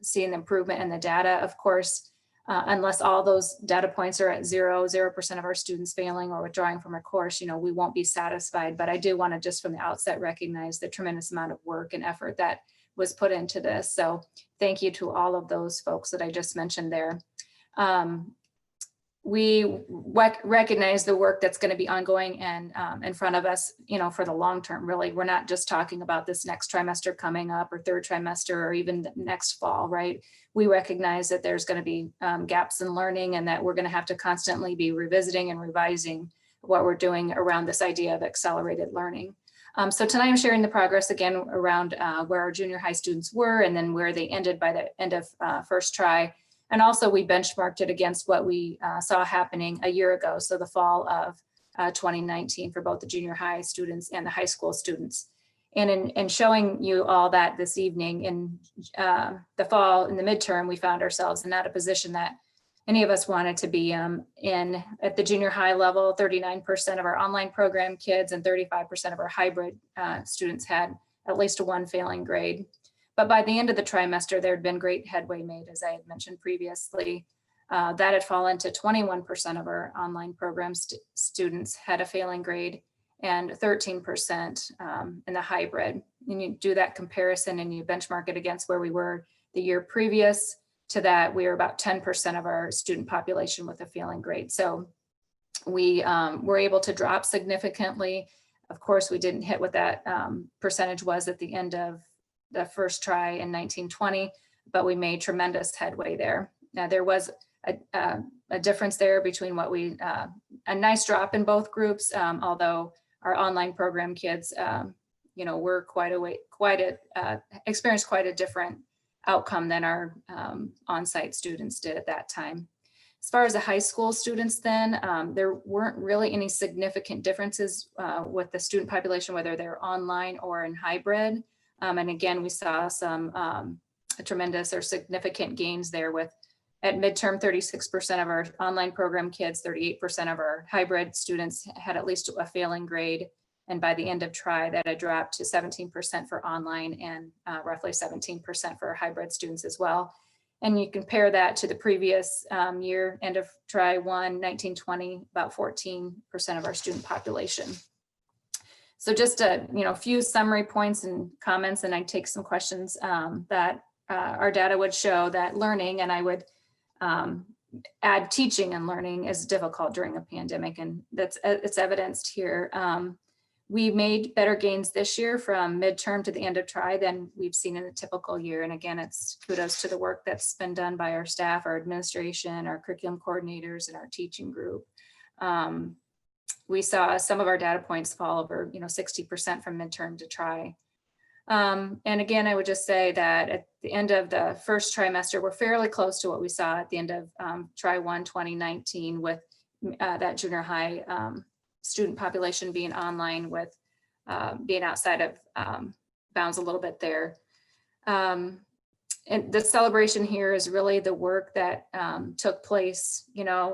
seeing the improvement in the data. Of course, unless all those data points are at 0% of our students failing or withdrawing from a course, we won't be satisfied. But I do want to just from the outset recognize the tremendous amount of work and effort that was put into this. So thank you to all of those folks that I just mentioned there. We recognize the work that's going to be ongoing and in front of us, for the long term. Really, we're not just talking about this next trimester coming up or third trimester or even the next fall, right? We recognize that there's going to be gaps in learning and that we're going to have to constantly be revisiting and revising what we're doing around this idea of accelerated learning. So tonight I'm sharing the progress again around where our junior high students were and then where they ended by the end of first try. And also we benchmarked it against what we saw happening a year ago. So the fall of 2019 for both the junior high students and the high school students. And in showing you all that this evening in the fall, in the midterm, we found ourselves in not a position that any of us wanted to be in. At the junior high level, 39% of our online program kids and 35% of our hybrid students had at least a 1 failing grade. But by the end of the trimester, there had been great headway made, as I had mentioned previously. That had fallen to 21% of our online program students had a failing grade and 13% in the hybrid. And you do that comparison and you benchmark it against where we were the year previous to that, we were about 10% of our student population with a failing grade. So we were able to drop significantly. Of course, we didn't hit what that percentage was at the end of the first try in 1920, but we made tremendous headway there. Now there was a difference there between what we, a nice drop in both groups, although our online program kids, were experienced quite a different outcome than our on-site students did at that time. As far as the high school students then, there weren't really any significant differences with the student population, whether they're online or in hybrid. And again, we saw some tremendous or significant gains there with at midterm, 36% of our online program kids, 38% of our hybrid students had at least a failing grade. And by the end of try, that had dropped to 17% for online and roughly 17% for our hybrid students as well. And you compare that to the previous year, end of try 1920, about 14% of our student population. So just a few summary points and comments, and I take some questions that our data would show that learning, and I would add teaching and learning is difficult during a pandemic, and it's evidenced here. We made better gains this year from midterm to the end of try than we've seen in a typical year. And again, it's kudos to the work that's been done by our staff, our administration, our curriculum coordinators, and our teaching group. We saw some of our data points fall over, 60% from midterm to try. And again, I would just say that at the end of the first trimester, we're fairly close to what we saw at the end of try 2019 with that junior high student population being online with being outside of bounds a little bit there. And the celebration here is really the work that took place,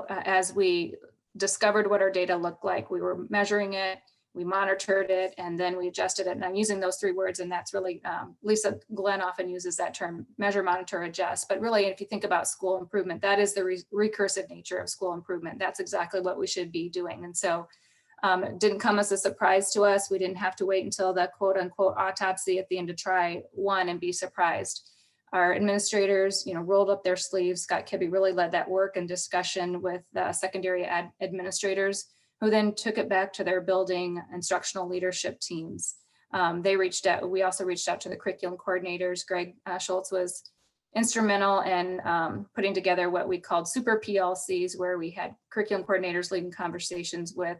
as we discovered what our data looked like. We were measuring it, we monitored it, and then we adjusted it. And I'm using those 3 words, and that's really, Lisa Glenn often uses that term, measure, monitor, adjust. But really, if you think about school improvement, that is the recursive nature of school improvement. That's exactly what we should be doing. And so it didn't come as a surprise to us. We didn't have to wait until the quote unquote autopsy at the end of try 1 and be surprised. Our administrators, rolled up their sleeves. Scott Kibbe really led that work and discussion with the secondary administrators, who then took it back to their building instructional leadership teams. They reached out. We also reached out to the curriculum coordinators. Greg Schultz was instrumental in putting together what we called super PLCs, where we had curriculum coordinators leading conversations with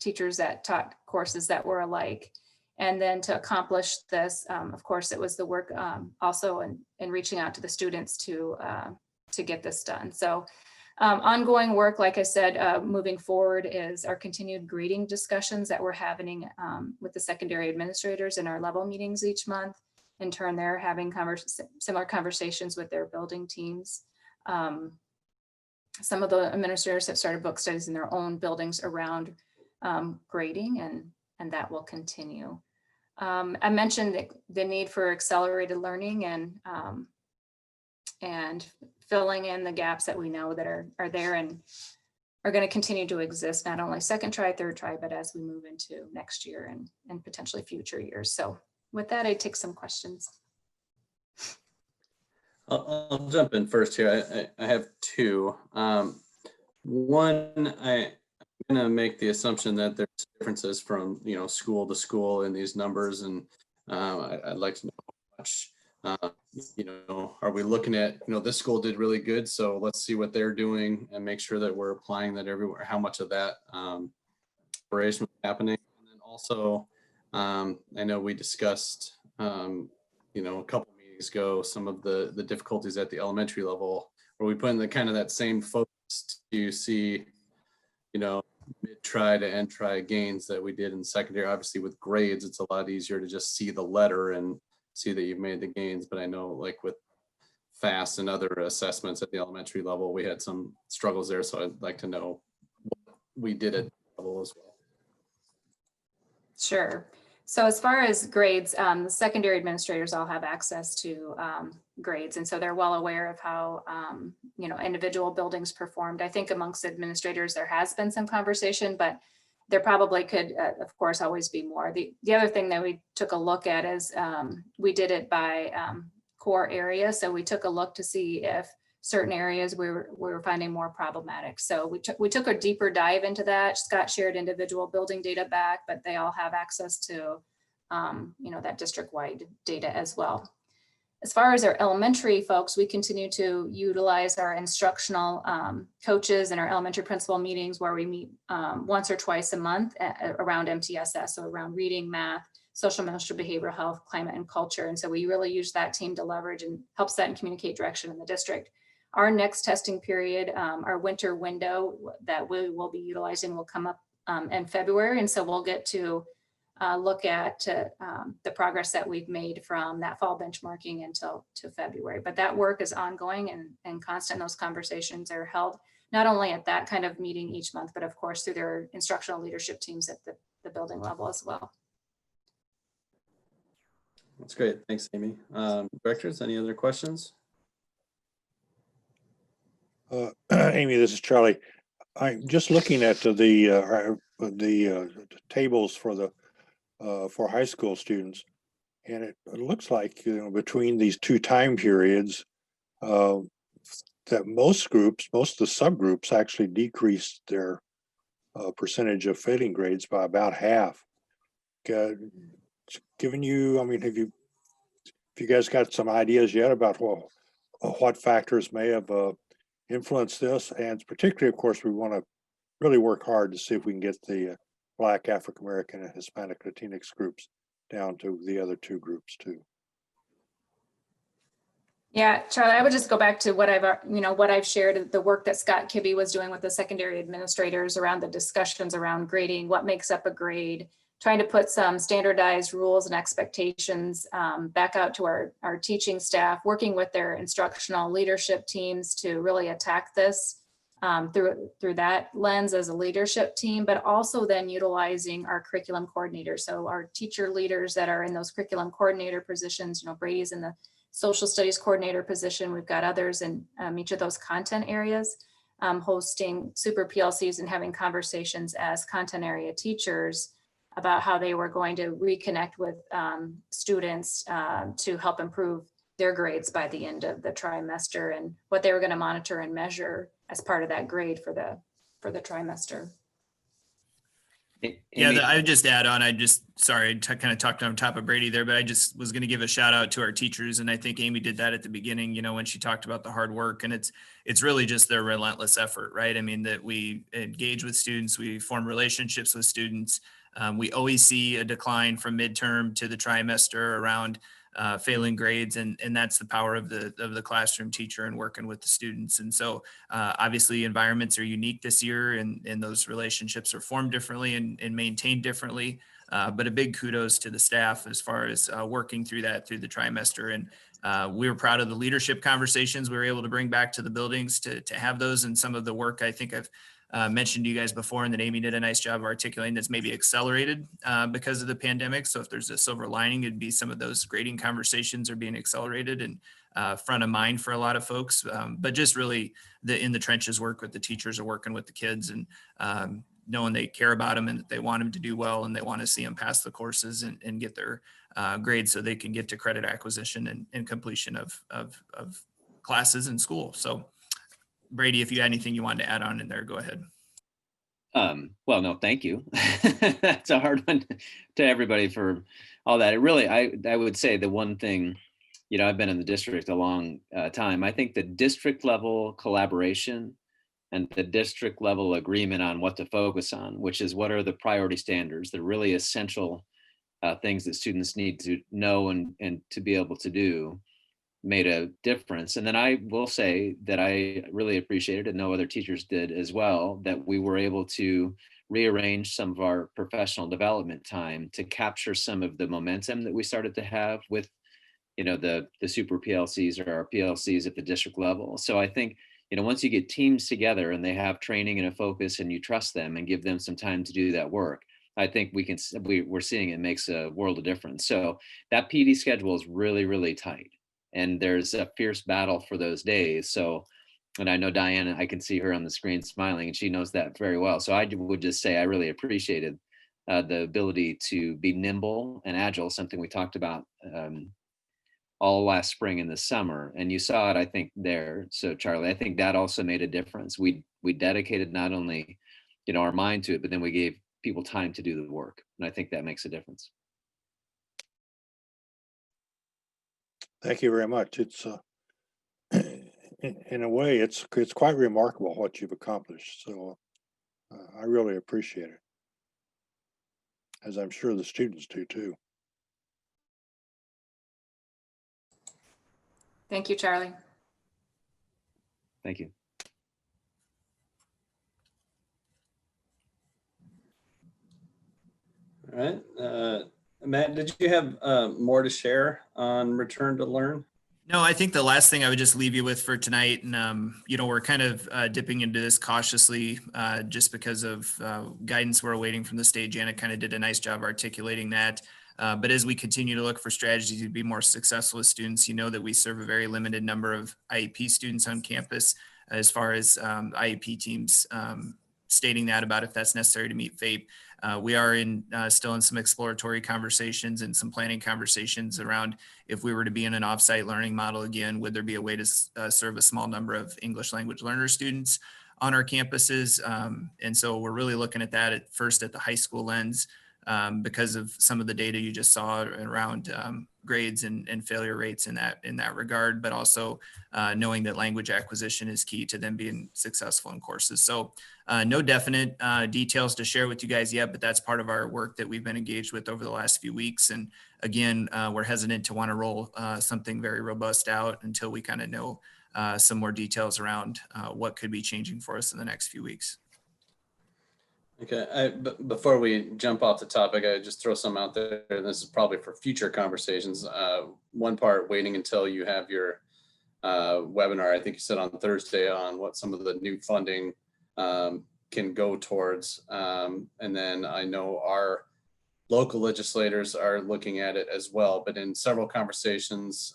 teachers that taught courses that were alike. And then to accomplish this, of course, it was the work also in reaching out to the students to get this done. So ongoing work, like I said, moving forward is our continued grading discussions that we're having with the secondary administrators in our level meetings each month. In turn, they're having similar conversations with their building teams. Some of the administrators have started book studies in their own buildings around grading, and that will continue. I mentioned the need for accelerated learning and filling in the gaps that we know that are there and are going to continue to exist, not only second try, third try, but as we move into next year and potentially future years. So with that, I take some questions. I'll jump in first here. I have two. One, I'm going to make the assumption that there's differences from, school to school in these numbers. And I'd like to know how much, are we looking at, this school did really good, so let's see what they're doing and make sure that we're applying that everywhere. How much of that operation is happening? And then also, I know we discussed, a couple meetings ago, some of the difficulties at the elementary level, where we put in the kind of that same focus to see, mid-try to end-try gains that we did in secondary. Obviously with grades, it's a lot easier to just see the letter and see that you've made the gains. But I know like with FAST and other assessments at the elementary level, we had some struggles there. So I'd like to know what we did at that level as well. Sure. So as far as grades, the secondary administrators all have access to grades. And so they're well aware of how, individual buildings performed. I think amongst administrators, there has been some conversation, but there probably could, of course, always be more. The other thing that we took a look at is we did it by core area. So we took a look to see if certain areas we were finding more problematic. So we took a deeper dive into that. Scott shared individual building data back, but they all have access to, that district-wide data as well. As far as our elementary folks, we continue to utilize our instructional coaches and our elementary principal meetings where we meet once or twice a month around MTSS, so around reading, math, social, emotional, behavioral health, climate, and culture. And so we really use that team to leverage and help set and communicate direction in the district. Our next testing period, our winter window that we will be utilizing will come up in February. And so we'll get to look at the progress that we've made from that fall benchmarking until February. But that work is ongoing and constant. Those conversations are held not only at that kind of meeting each month, but of course through their instructional leadership teams at the building level as well. That's great. Thanks, Amy. Directors, any other questions? Amy, this is Charlie. I'm just looking at the tables for high school students, and it looks like between these two time periods that most of the subgroups actually decreased their percentage of failing grades by about half. Given you, have you guys got some ideas yet about what factors may have influence this? And particularly, of course, we want to really work hard to see if we can get the Black, African American, and Hispanic Latinx groups down to the other two groups too. Yeah, Charlie, I would just go back to what I've shared, the work that Scott Kibbe was doing with the secondary administrators around the discussions around grading, what makes up a grade, trying to put some standardized rules and expectations back out to our teaching staff, working with their instructional leadership teams to really attack this through that lens as a leadership team, but also then utilizing our curriculum coordinators. So our teacher leaders that are in those curriculum coordinator positions, Brady's in the social studies coordinator position. We've got others in each of those content areas, hosting super PLCs and having conversations as content area teachers about how they were going to reconnect with students to help improve their grades by the end of the trimester and what they were going to monitor and measure as part of that grade for the trimester. Yeah, I would just add on, sorry, I kind of talked on top of Brady there, but I just was going to give a shout out to our teachers. And I think Amy did that at the beginning, when she talked about the hard work, and it's really just their relentless effort, right? I mean, that we engage with students, we form relationships with students. We always see a decline from midterm to the trimester around failing grades, and that's the power of the classroom teacher and working with the students. And so obviously environments are unique this year, and those relationships are formed differently and maintained differently. But a big kudos to the staff as far as working through the trimester. And we were proud of the leadership conversations we were able to bring back to the buildings to have those, and some of the work I think I've mentioned to you guys before, and that Amy did a nice job of articulating, that's maybe accelerated because of the pandemic. So if there's a silver lining, it'd be some of those grading conversations are being accelerated and front of mind for a lot of folks. But just really in the trenches work with the teachers are working with the kids and knowing they care about them and that they want them to do well and they want to see them pass the courses and get their grades so they can get to credit acquisition and completion of classes in school. So Brady, if you had anything you wanted to add on in there, go ahead. Well, no, thank you. That's a hard one to everybody for all that. It really, I would say the one thing, you know, I've been in the district a long time. I think the district level collaboration and the district level agreement on what to focus on, which is what are the priority standards, the really essential things that students need to know and to be able to do, made a difference. And then I will say that I really appreciated, and no other teachers did as well, that we were able to rearrange some of our professional development time to capture some of the momentum that we started to have with, you know, the super PLCs or our PLCs at the district level. So I think, you know, once you get teams together and they have training and a focus and you trust them and give them some time to do that work, I think we're seeing it makes a world of difference. So that PD schedule is really, really tight. And there's a fierce battle for those days. So, and I know Diana, I can see her on the screen smiling and she knows that very well. So I would just say I really appreciated the ability to be nimble and agile, something we talked about all last spring and this summer. And you saw it, I think, there. So Charlie, I think that also made a difference. We dedicated not only, you know, our mind to it, but then we gave people time to do the work. And I think that makes a difference. Thank you very much. It's in a way, it's quite remarkable what you've accomplished. So I really appreciate it, as I'm sure the students do too. Thank you, Charlie. Thank you. All right. Matt, did you have more to share on Return to Learn? No, I think the last thing I would just leave you with for tonight, and you know, we're kind of dipping into this cautiously just because of guidance we're awaiting from the state. Janet kind of did a nice job articulating that. But as we continue to look for strategies to be more successful with students, you know that we serve a very limited number of IEP students on campus as far as IEP teams stating that about if that's necessary to meet FAPE. We are still in some exploratory conversations and some planning conversations around if we were to be in an offsite learning model again, would there be a way to serve a small number of English language learner students on our campuses? And so we're really looking at that at first at the high school lens because of some of the data you just saw around grades and failure rates in that regard, but also knowing that language acquisition is key to them being successful in courses. So no definite details to share with you guys yet, but that's part of our work that we've been engaged with over the last few weeks. And again, we're hesitant to want to roll something very robust out until we kind of know some more details around what could be changing for us in the next few weeks. Okay, before we jump off the topic, I just throw some out there. This is probably for future conversations. One part, waiting until you have your webinar, I think you said on Thursday, on what some of the new funding can go towards. And then I know our local legislators are looking at it as well, but in several conversations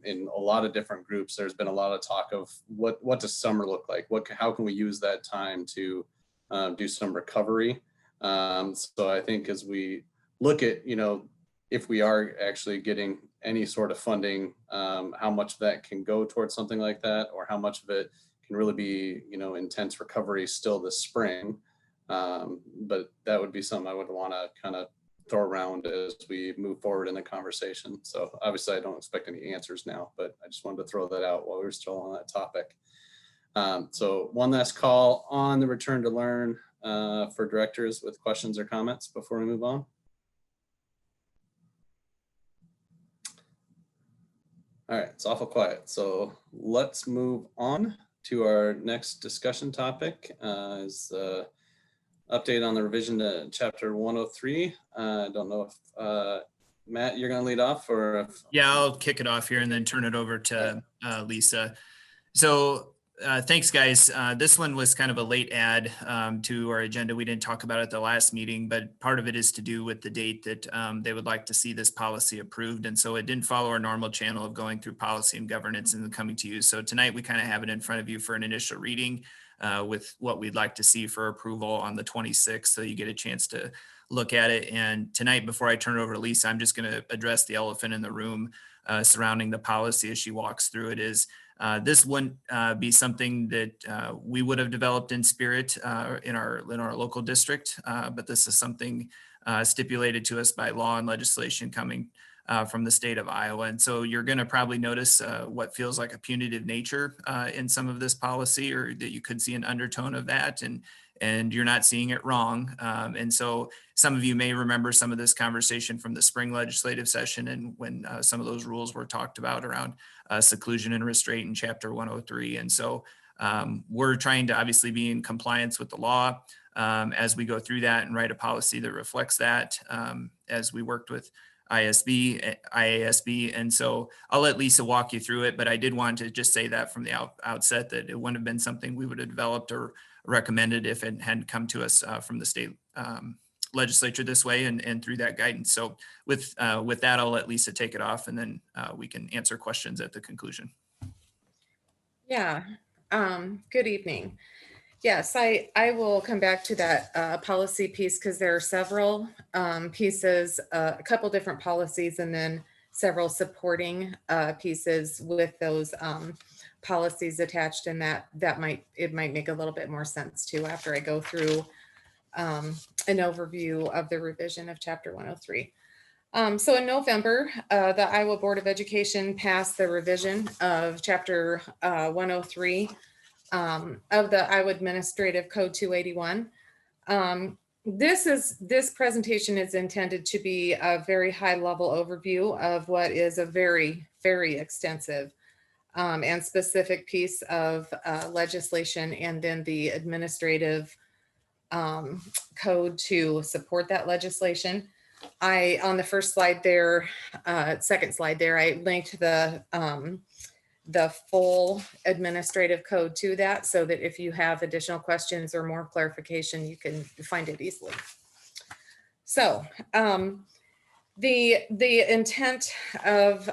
in a lot of different groups, there's been a lot of talk of what does summer look like? How can we use that time to do some recovery? So I think as we look at, you know, if we are actually getting any sort of funding, how much of that can go towards something like that, or how much of it can really be, you know, intense recovery still this spring. But that would be something I would want to kind of throw around as we move forward in the conversation. So obviously I don't expect any answers now, but I just wanted to throw that out while we're still on that topic. So one last call on the Return to Learn for directors with questions or comments before we move on. All right, it's awful quiet. So let's move on to our next discussion topic is update on the revision to chapter 103. I don't know if Matt, you're gonna lead off, or if... Yeah, I'll kick it off here and then turn it over to Lisa. So Thanks, guys. This one was kind of a late add to our agenda. We didn't talk about it at the last meeting, but part of it is to do with the date that they would like to see this policy approved. And so it didn't follow our normal channel of going through policy and governance and then coming to you. So tonight we kind of have it in front of you for an initial reading with what we'd like to see for approval on the 26th. So you get a chance to look at it. And tonight, before I turn it over to Lisa, I'm just going to address the elephant in the room surrounding the policy as she walks through it. Is this wouldn't be something that we would have developed in spirit in our local district, but this is something stipulated to us by law and legislation coming from the state of Iowa. And so you're going to probably notice what feels like a punitive nature in some of this policy, or that you could see an undertone of that, and you're not seeing it wrong. And so some of you may remember some of this conversation from the spring legislative session, and when some of those rules were talked about around seclusion and restraint in Chapter 103. And so we're trying to obviously be in compliance with the law as we go through that and write a policy that reflects that as we worked with IASB. And so I'll let Lisa walk you through it, but I did want to just say that from the outset that it wouldn't have been something we would have developed or recommended if it hadn't come to us from the state legislature this way and through that guidance. So with that, I'll let Lisa take it off, and then we can answer questions at the conclusion. Yeah, good evening. Yes, I will come back to that policy piece because there are several pieces, a couple different policies, and then several supporting pieces with those policies attached, and it might make a little bit more sense too after I go through an overview of the revision of Chapter 103. So in November, the Iowa Board of Education passed the revision of Chapter 103 of the Iowa Administrative Code 281. This presentation is intended to be a very high level overview of what is a very, very extensive and specific piece of legislation, and then the administrative code to support that legislation. On the first slide there, second slide there, I linked the full administrative code to that, so that if you have additional questions or more clarification, you can find it easily. So the intent of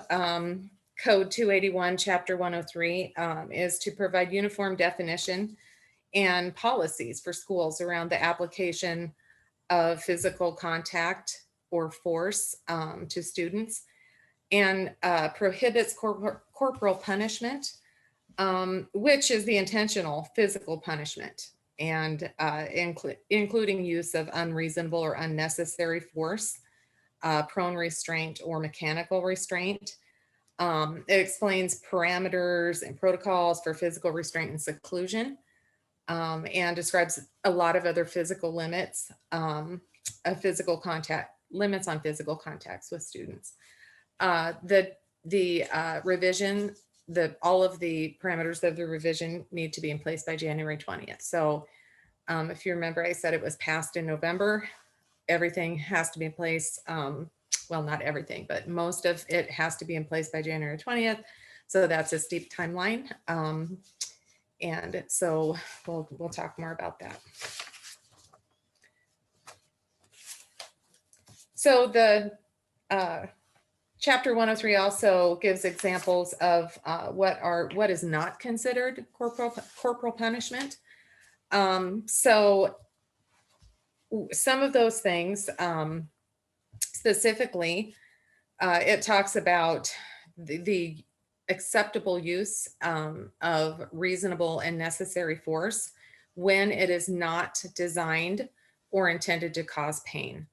Code 281, Chapter 103 is to provide uniform definition and policies for schools around the application of physical contact or force to students, and prohibits corporal punishment, which is the intentional physical punishment, and including use of unreasonable or unnecessary force, prone restraint, or mechanical restraint. It explains parameters and protocols for physical restraint and seclusion, and describes a lot of other physical limits of physical contact, limits on physical contacts with students. The revision, all of the parameters of the revision need to be in place by January 20th. So if you remember, I said it was passed in November. Everything has to be in place. Well, not everything, but most of it has to be in place by January 20th. So that's a steep timeline. And so we'll talk more about that. So the Chapter 103 also gives examples of what is not considered corporal punishment. So some of those things, specifically, it talks about the acceptable use of reasonable and necessary force when it is not designed or intended to cause pain.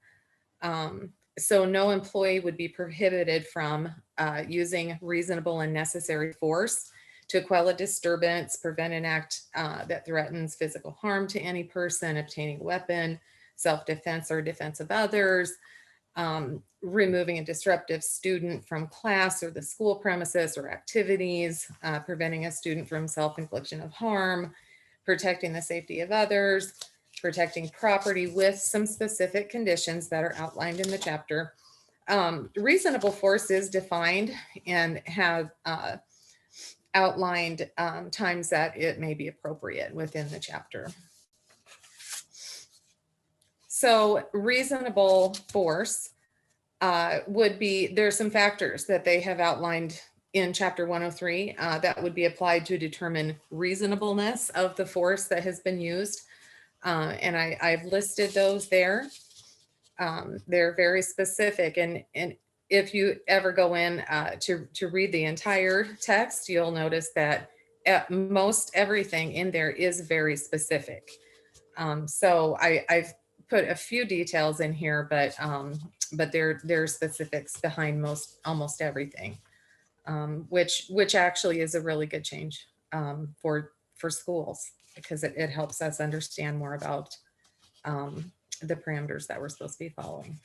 So no employee would be prohibited from using reasonable and necessary force to quell a disturbance, prevent an act that threatens physical harm to any person, obtaining a weapon, self-defense or defense of others, removing a disruptive student from class or the school premises or activities, preventing a student from self-infliction of harm, protecting the safety of others, protecting property, with some specific conditions that are outlined in the chapter. Reasonable force is defined and have outlined times that it may be appropriate within the chapter. So reasonable force would be, there's some factors that they have outlined in chapter 103 that would be applied to determine reasonableness of the force that has been used. And I've listed those there. They're very specific, and if you ever go in to read the entire text, you'll notice that at most everything in there is very specific. So I've put a few details in here, but there are specifics behind almost everything, which actually is a really good change for schools, because it helps us understand more about the parameters that we're supposed to be following.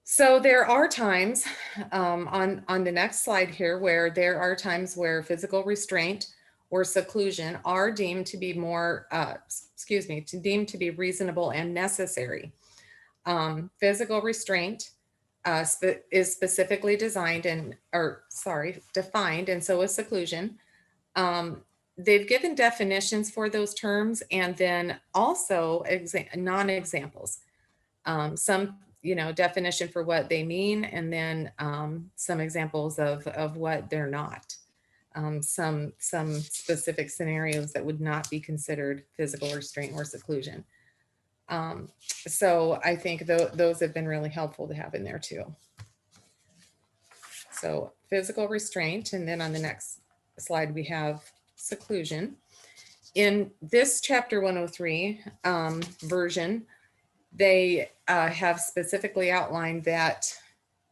So there are times on the next slide here where there are times where physical restraint or seclusion are deemed to be deemed to be reasonable and necessary. Physical restraint is specifically defined, and so is seclusion. They've given definitions for those terms, and then also non-examples. Some, definition for what they mean, and then some examples of what they're not. Some specific scenarios that would not be considered physical restraint or seclusion. So I think those have been really helpful to have in there too. So physical restraint, and then on the next slide we have seclusion. In this chapter 103 version, they have specifically outlined that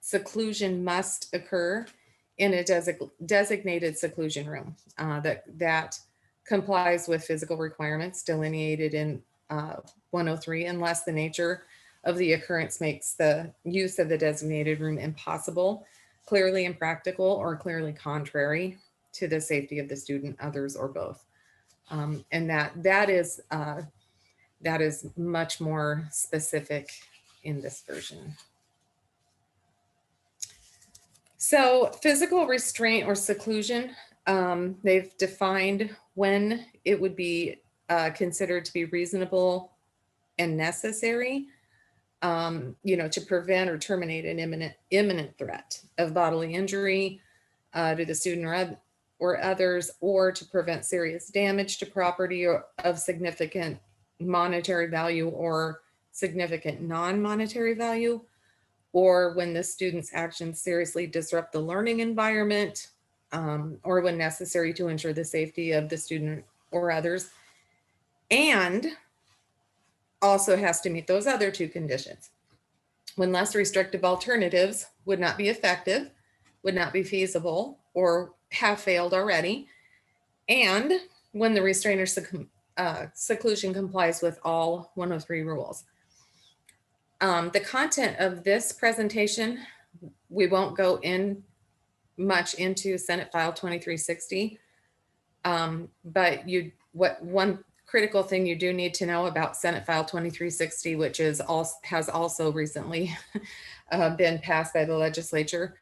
seclusion must occur in a designated seclusion room that complies with physical requirements delineated in 103, unless the nature of the occurrence makes the use of the designated room impossible, clearly impractical, or clearly contrary to the safety of the student, others, or both. And that is much more specific in this version. So physical restraint or seclusion, they've defined when it would be considered to be reasonable and necessary, to prevent or terminate an imminent threat of bodily injury to the student or others, or to prevent serious damage to property or of significant monetary value or significant non-monetary value, or when the student's actions seriously disrupt the learning environment, or when necessary to ensure the safety of the student or others, and also has to meet those other two conditions. When less restrictive alternatives would not be effective, would not be feasible, or have failed already, and when the restraint or seclusion complies with all 103 rules. The content of this presentation, we won't go in much into Senate File 2360, but one critical thing you do need to know about Senate File 2360, which has also recently been passed by the legislature,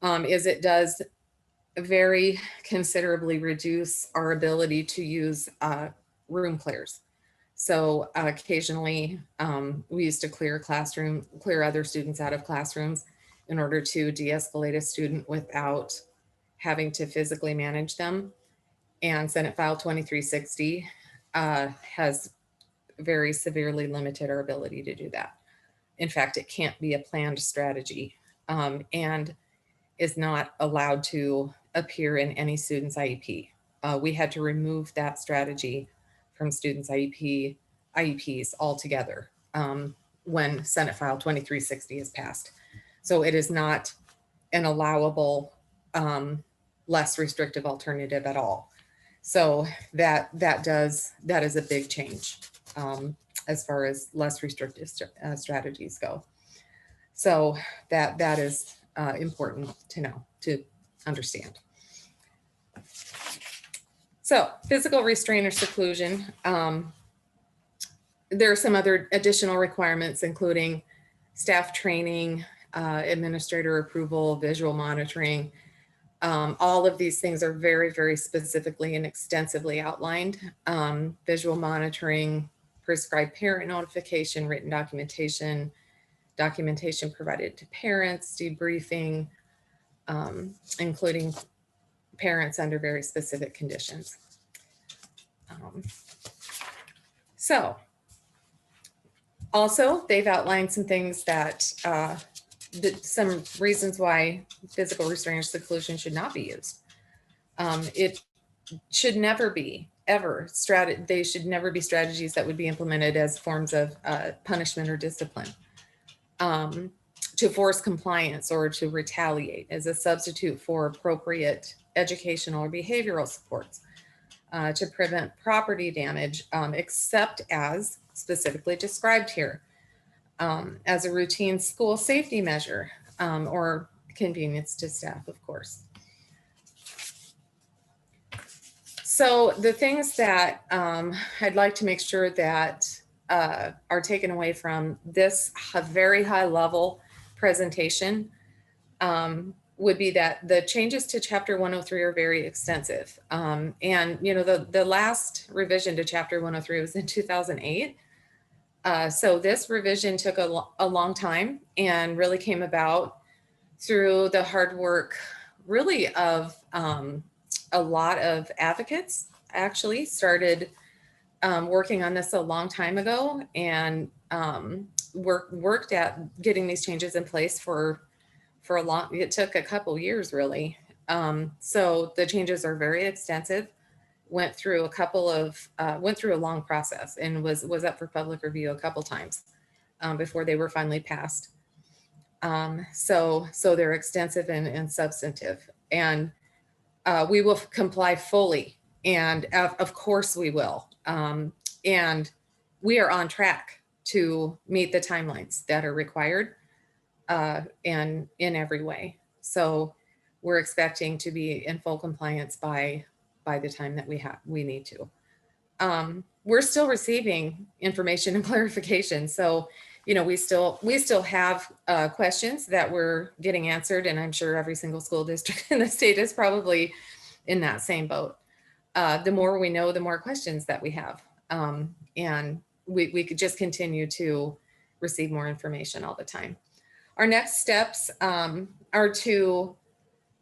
is it does very considerably reduce our ability to use room clears. So occasionally we used to clear other students out of classrooms in order to de-escalate a student without having to physically manage them. And Senate File 2360 has very severely limited our ability to do that. In fact, it can't be a planned strategy and is not allowed to appear in any student's IEP. We had to remove that strategy from students' IEPs altogether when Senate File 2360 is passed. So it is not an allowable, less restrictive alternative at all. So that is a big change as far as less restrictive strategies go. So that is important to know, to understand. So physical restraint or seclusion, there are some other additional requirements, including staff training, administrator approval, visual monitoring, All of these things are very, very specifically and extensively outlined. Visual monitoring, prescribed parent notification, written documentation, documentation provided to parents, debriefing, including parents under very specific conditions. So also they've outlined some things that, some reasons why physical restraint or seclusion should not be used. It should never be, ever, they should never be strategies that would be implemented as forms of punishment or discipline. To force compliance or to retaliate as a substitute for appropriate educational or behavioral supports, to prevent property damage, except as specifically described here, as a routine school safety measure, or convenience to staff, of course. So the things that I'd like to make sure that are taken away from this very high level presentation would be that the changes to Chapter 103 are very extensive. And you know, the last revision to Chapter 103 was in 2008. So this revision took a long time and really came about through the hard work really of a lot of advocates. Actually started working on this a long time ago, and worked at getting these changes in place for a long, it took a couple years really. So the changes are very extensive, went through a long process and was up for public review a couple times before they were finally passed. So they're extensive and substantive, and we will comply fully. And of course we will. And we are on track to meet the timelines that are required and in every way. So we're expecting to be in full compliance by the time that we need to. We're still receiving information and clarification. So, you know, we still have questions that we're getting answered, and I'm sure every single school district in the state is probably in that same boat. The more we know, the more questions that we have. And we could just continue to receive more information all the time. Our next steps are to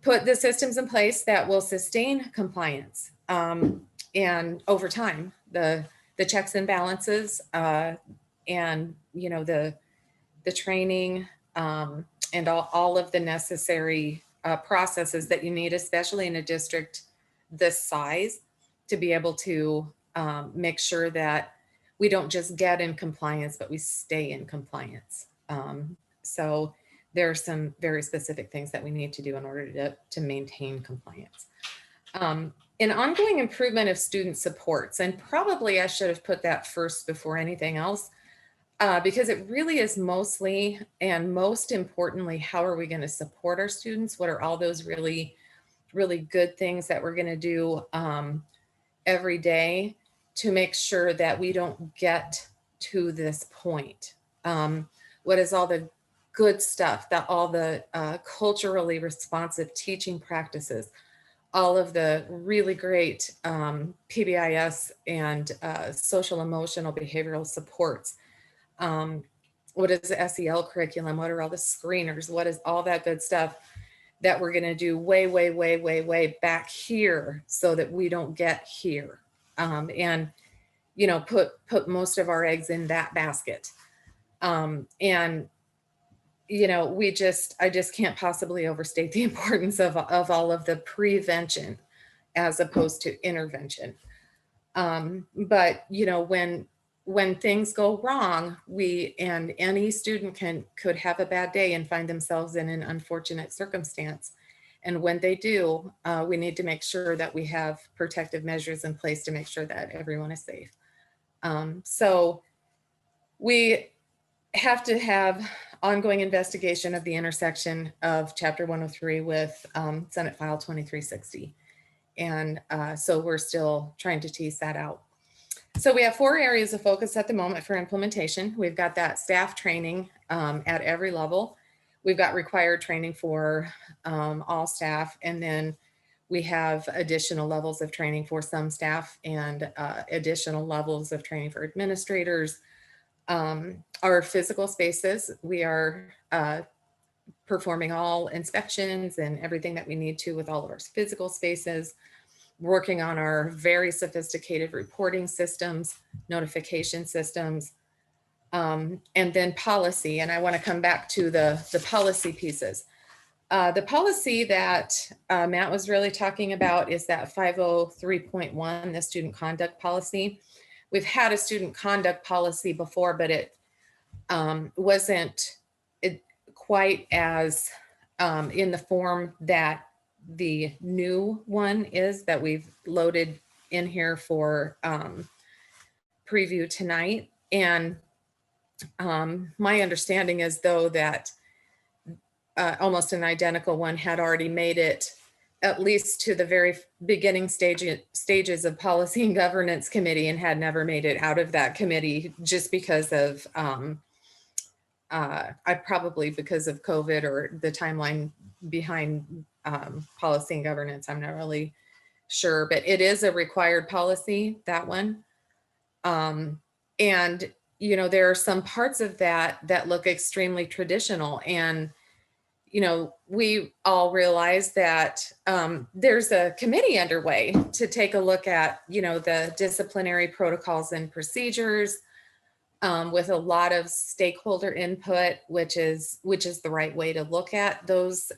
put the systems in place that will sustain compliance. And over time, the checks and balances, and you know, the training, and all of the necessary processes that you need, especially in a district this size, to be able to make sure that we don't just get in compliance, but we stay in compliance. So there are some very specific things that we need to do in order to maintain compliance. An ongoing improvement of student supports, and probably I should have put that first before anything else, because it really is mostly and most importantly, how are we going to support our students? What are all those really, really good things that we're going to do every day to make sure that we don't get to this point? What is all the good stuff, all the culturally responsive teaching practices, all of the really great PBIS and social emotional behavioral supports. What is the SEL curriculum? What are all the screeners? What is all that good stuff that we're gonna do way back here so that we don't get here? And you know, put most of our eggs in that basket. And you know, I just can't possibly overstate the importance of all of the prevention as opposed to intervention. But you know, when things go wrong, and any student could have a bad day and find themselves in an unfortunate circumstance. And when they do, we need to make sure that we have protective measures in place to make sure that everyone is safe. So we have to have ongoing investigation of the intersection of Chapter 103 with Senate File 2360. And so we're still trying to tease that out. So we have 4 areas of focus at the moment for implementation. We've got that staff training at every level. we've got required training for all staff, and then we have additional levels of training for some staff and additional levels of training for administrators. Our physical spaces, we are performing all inspections and everything that we need to with all of our physical spaces, working on our very sophisticated reporting systems, notification systems, and then policy. And I want to come back to the policy pieces. The policy that Matt was really talking about is that 503.1, the student conduct policy. We've had a student conduct policy before, but it wasn't quite as in the form that the new one is that we've loaded in here for preview tonight. And my understanding is, though, that almost an identical one had already made it at least to the very beginning stages of policy and governance committee and had never made it out of that committee just because of probably because of COVID or the timeline behind policy and governance. I'm not really sure, but it is a required policy, that one. And, you know, there are some parts of that that look extremely traditional. And, you know, we all realize that there's a committee underway to take a look at, you know, the disciplinary protocols and procedures, with a lot of stakeholder input, which is the right way to look at those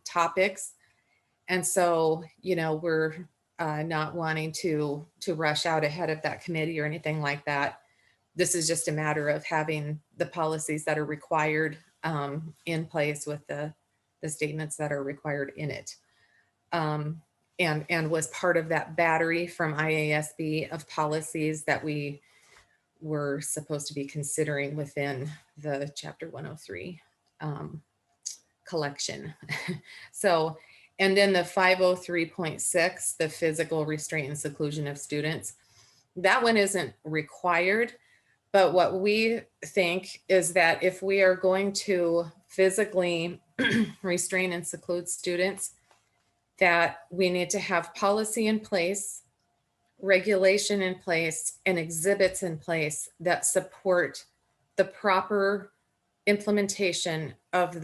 topics. And so, you know, we're not wanting to rush out ahead of that committee or anything like that. This is just a matter of having the policies that are required in place with the statements that are required in it. And was part of that battery from IASB of policies that we were supposed to be considering within the Chapter 103 collection. So, and then the 503.6, the physical restraint and seclusion of students, that one isn't required. But what we think is that if we are going to physically restrain and seclude students, that we need to have policy in place, regulation in place, and exhibits in place that support the proper implementation of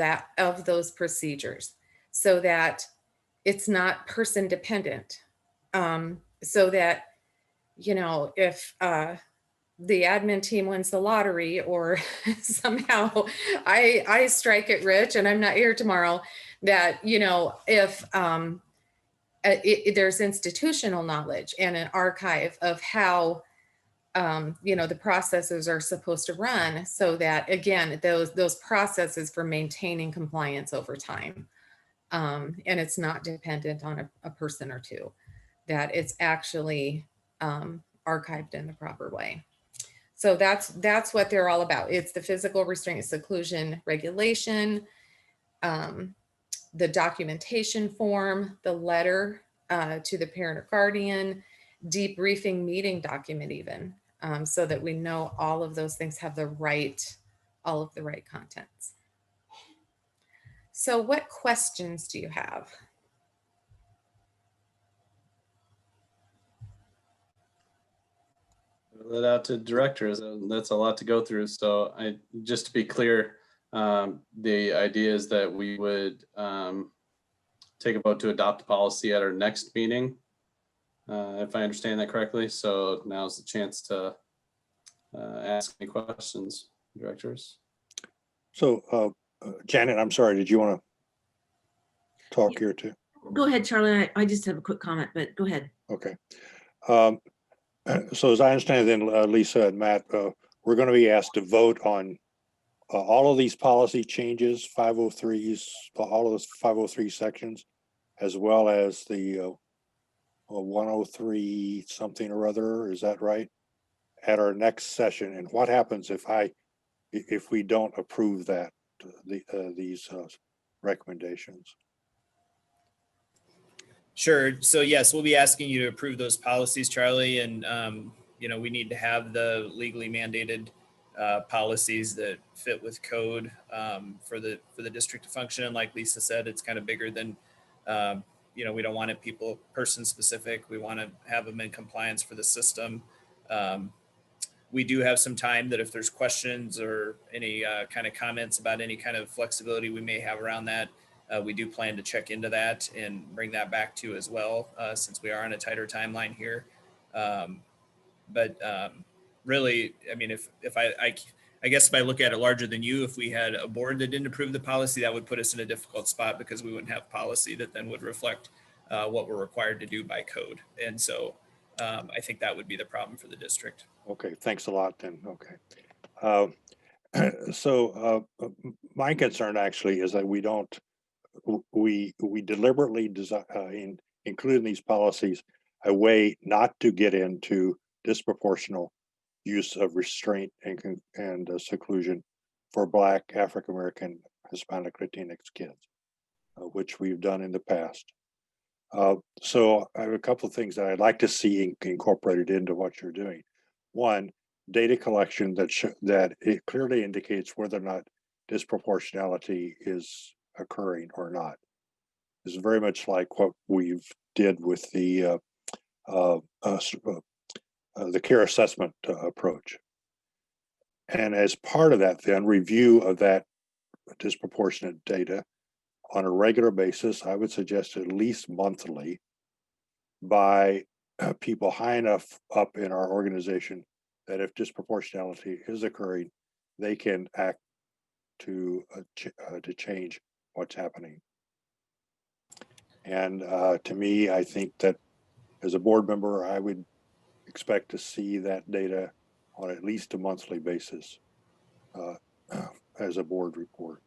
those procedures, so that it's not person dependent. So that, you know, if the admin team wins the lottery, or somehow I strike it rich and I'm not here tomorrow, that, you know, if there's institutional knowledge and an archive of how, you know, the processes are supposed to run, so that, again, those processes for maintaining compliance over time, and it's not dependent on a person or two, that it's actually archived in the proper way. So that's what they're all about. It's the physical restraint and seclusion regulation, the documentation form, the letter to the parent or guardian, debriefing meeting document even, so that we know all of those things have all of the right contents. So what questions do you have? That out to directors. That's a lot to go through. So just to be clear, the idea is that we would take a vote to adopt policy at our next meeting, if I understand that correctly. So now's the chance to ask any questions, directors. So Janet, I'm sorry, did you want to talk here too? Go ahead, Charlie. I just have a quick comment, but go ahead. Okay. So as I understand it, then Lisa and Matt, we're going to be asked to vote on all of these policy changes, 503s, all of those 503 sections, as well as the 103 something or other. Is that right? At our next session. And what happens if we don't approve that, these recommendations? Sure. So yes, we'll be asking you to approve those policies, Charlie, and you know, we need to have the legally mandated policies that fit with code for the district to function. And like Lisa said, it's kind of bigger than, we don't want it person specific. We want to have them in compliance for the system. We do have some time that if there's questions or any kind of comments about any kind of flexibility we may have around that, we do plan to check into that and bring that back to you as well, since we are on a tighter timeline here. Really, I mean, if I guess if I look at it larger than you, if we had a board that didn't approve the policy, that would put us in a difficult spot because we wouldn't have policy that then would reflect what we're required to do by code. And so I think that would be the problem for the district. Okay, thanks a lot then. Okay. My concern actually is that we deliberately design, include in these policies a way not to get into disproportional use of restraint and seclusion for Black, African American, Hispanic, Latinx kids, which we've done in the past. So I have a couple of things that I'd like to see incorporated into what you're doing. One, data collection that it clearly indicates whether or not disproportionality is occurring or not. It's very much like what we've did with the care assessment approach. And as part of that, then review of that disproportionate data on a regular basis, I would suggest at least monthly, by people high enough up in our organization that if disproportionality is occurring, they can act to change what's happening. And to me, I think that as a board member, I would expect to see that data on at least a monthly basis as a board report.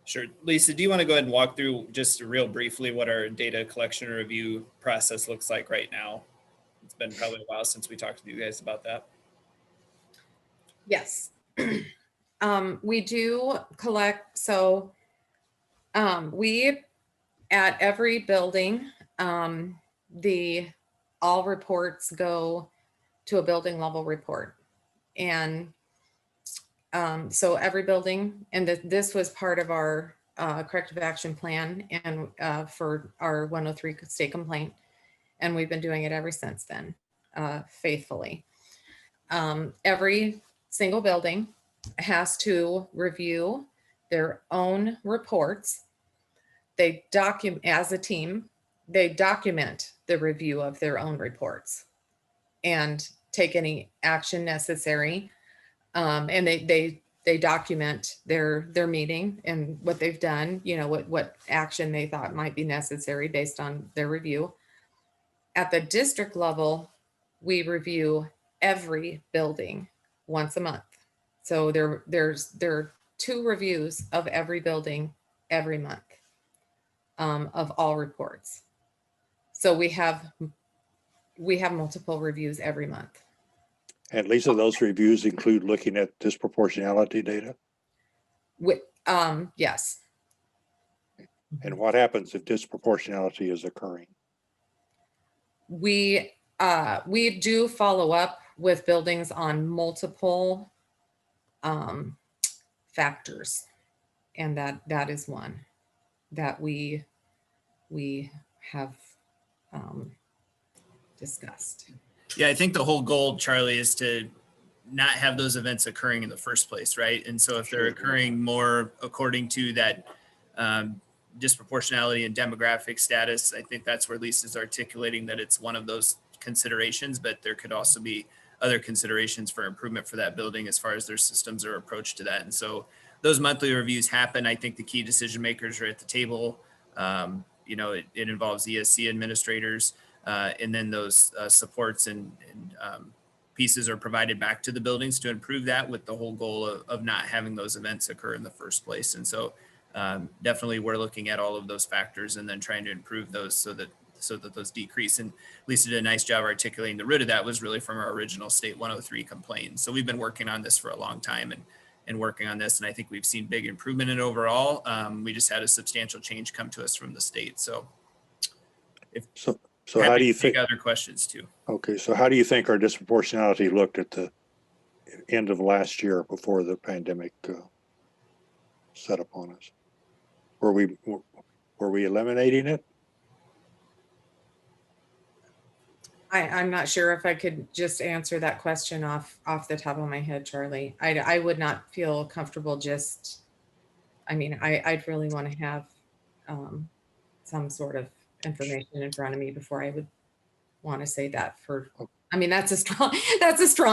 Sure. Lisa, do you want to go ahead and walk through just real briefly what our data collection and review process looks like right now? It's been probably a while since we talked to you guys about that. Yes. We do collect, so we, at every building, all reports go to a building level report. And so every building, and this was part of our corrective action plan and for our 103 state complaint. And we've been doing it ever since then, faithfully. Every single building has to review their own reports. They document, as a team, they document the review of their own reports and take any action necessary. And they document their meeting and what they've done, what action they thought might be necessary based on their review. At the district level, we review every building once a month. So there are 2 reviews of every building every month of all reports. So we have multiple reviews every month. And Lisa, those reviews include looking at disproportionality data? Yes. And what happens if disproportionality is occurring? We do follow up with buildings on multiple factors, and that is one that we have discussed. Yeah, I think the whole goal, Charlie, is to not have those events occurring in the first place, right? And so if they're occurring more according to that disproportionality and demographic status, I think that's where Lisa's articulating that it's one of those considerations, but there could also be other considerations for improvement for that building as far as their systems or approach to that. And so those monthly reviews happen. I think the key decision makers are at the table. It involves ESC administrators, and then those supports and pieces are provided back to the buildings to improve that, with the whole goal of not having those events occur in the first place. And so definitely we're looking at all of those factors and then trying to improve those so that those decrease. And Lisa did a nice job articulating the root of that was really from our original state 103 complaint. So we've been working on this for a long time and working on this. And I think we've seen big improvement in it overall. We just had a substantial change come to us from the state. So how do you think other questions too? Okay, so how do you think our disproportionality looked at end of last year before the pandemic set upon us? Were we eliminating it? I'm not sure if I could just answer that question off the top of my head, Charlie. I would not feel comfortable just, I mean, I'd really want to have some sort of information in front of me before I would want to say that for, I mean, that's a strong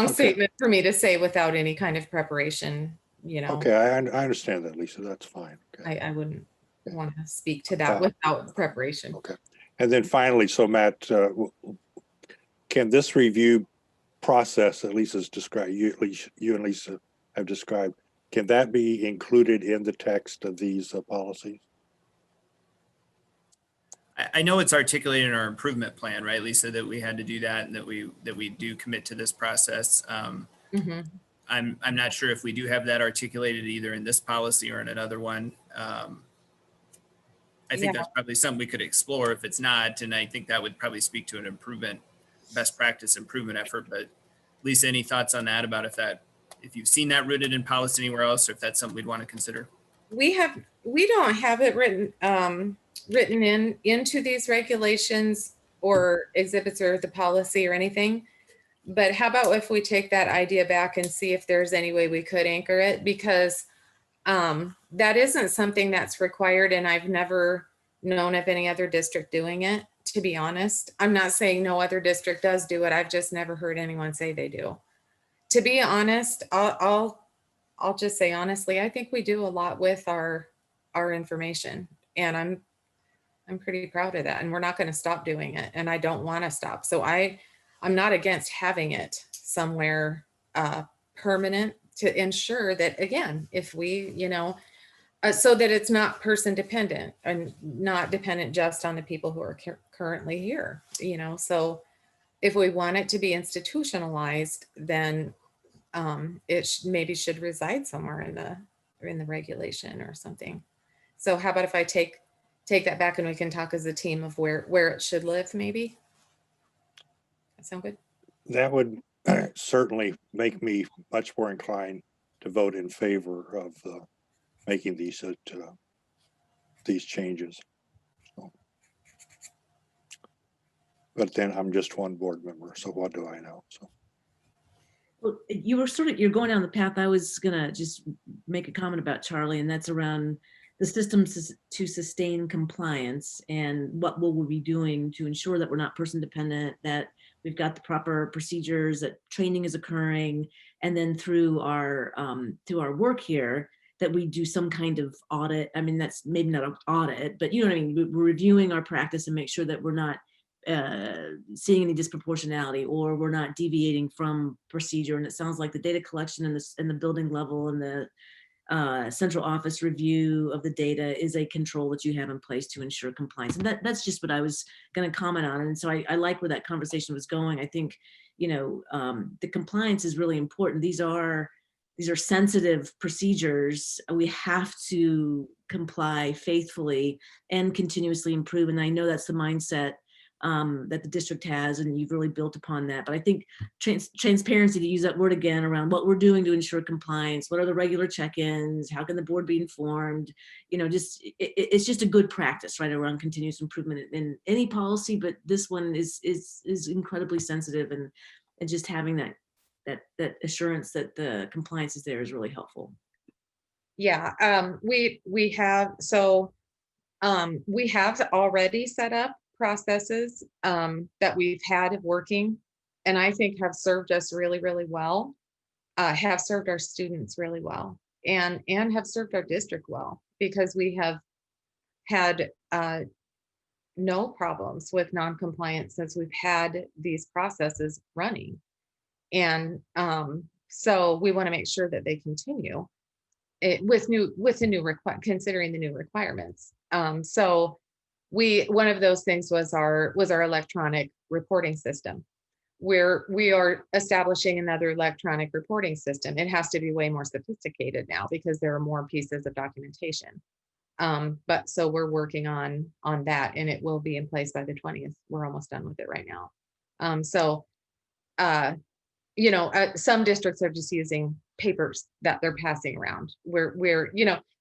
Okay. statement for me to say without any kind of preparation, you know. Okay, I understand that, Lisa. That's fine. Okay. I wouldn't want to speak to that without preparation. Okay. And then finally, so Matt, can this review process that Lisa's described, you and Lisa have described, can that be included in the text of these policies? I know it's articulated in our improvement plan, right, Lisa, that we had to do that and that we do commit to this process. Mm-hmm. I'm not sure if we do have that articulated either in this policy or in another one. I think that's probably something we could explore if it's not, and I think that would probably speak to an improvement, best practice improvement effort. But Lisa, any thoughts on that about if you've seen that rooted in policy anywhere else, or if that's something we'd want to consider? We don't have it written into these regulations or exhibits or the policy or anything. But how about if we take that idea back and see if there's any way we could anchor it, because that isn't something that's required, and I've never known of any other district doing it, to be honest. I'm not saying no other district does do it. I've just never heard anyone say they do. To be honest, I'll just say honestly, I think we do a lot with our information, and I'm pretty proud of that, and we're not going to stop doing it, and I don't want to stop. So I'm not against having it somewhere permanent to ensure that, again, if we, so that it's not person dependent and not dependent just on the people who are currently here, so if we want it to be institutionalized, then it maybe should reside somewhere in the regulation or something. So how about if I take that back and we can talk as a team of where it should live, maybe? That sound good? That would Certainly make me much more inclined to vote in favor of making these changes. So, but then I'm just one board member, so what do I know? So. Well, you're going down the path I was gonna just make a comment about, Charlie, and that's around the systems to sustain compliance and what will we be doing to ensure that we're not person dependent, that we've got the proper procedures, that training is occurring, and then through our work here, that we do some kind of audit. I mean, that's maybe not an audit, but you know what I mean? We're reviewing our practice and make sure that we're not seeing any disproportionality or we're not deviating from procedure. And it sounds like the data collection and the building level and the central office review of the data is a control that you have in place to ensure compliance. And that's just what I was going to comment on. And so I like where that conversation was going. I think, the compliance is really important. These are sensitive procedures. We have to comply faithfully and continuously improve. And I know that's the mindset that the district has, and you've really built upon that. But I think transparency, to use that word again, around what we're doing to ensure compliance, what are the regular check-ins, how can the board be informed, it's just a good practice, right, around continuous improvement in any policy, but this one is incredibly sensitive, and just having that assurance that the compliance is there is really helpful. Yeah, we have already set up processes that we've had working, and I think have served us really, really well, have served our students really well, and have served our district well, because we have had no problems with non-compliance since we've had these processes running. And so we want to make sure that they continue considering the new requirements. So one of those things was our electronic reporting system, where we are establishing another electronic reporting system. It has to be way more sophisticated now because there are more pieces of documentation. But so we're working on that, and it will be in place by the 20th. We're almost done with it right now. some districts are just using papers that they're passing around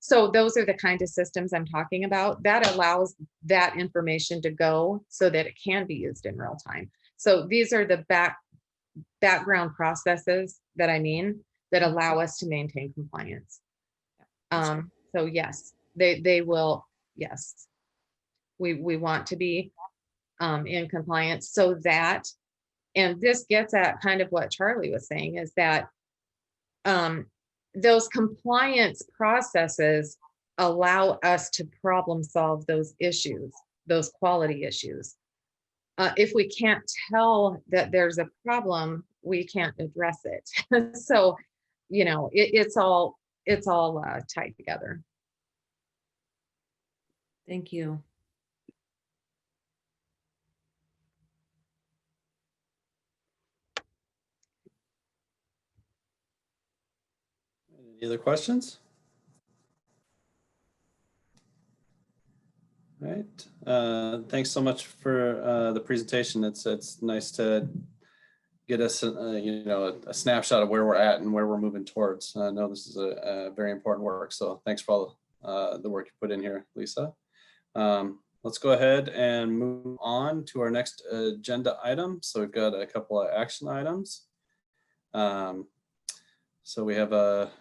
so those are the kind of systems I'm talking about that allows that information to go so that it can be used in real time. So these are the background processes that I mean that allow us to maintain compliance. So yes, they will. Yes, we want to be in compliance so that, and this gets at kind of what Charlie was saying, is that those compliance processes allow us to problem solve those issues, those quality issues. If we can't tell that there's a problem, we can't address it. So, it's all tied together. Thank you. Any other questions? All right. Thanks so much for the presentation. It's nice to get us, a snapshot of where we're at and where we're moving towards. I know this is a very important work, so thanks for all the work you put in here, Lisa. Let's go ahead and move on to our next agenda item. So we've got a couple of action items. So we have a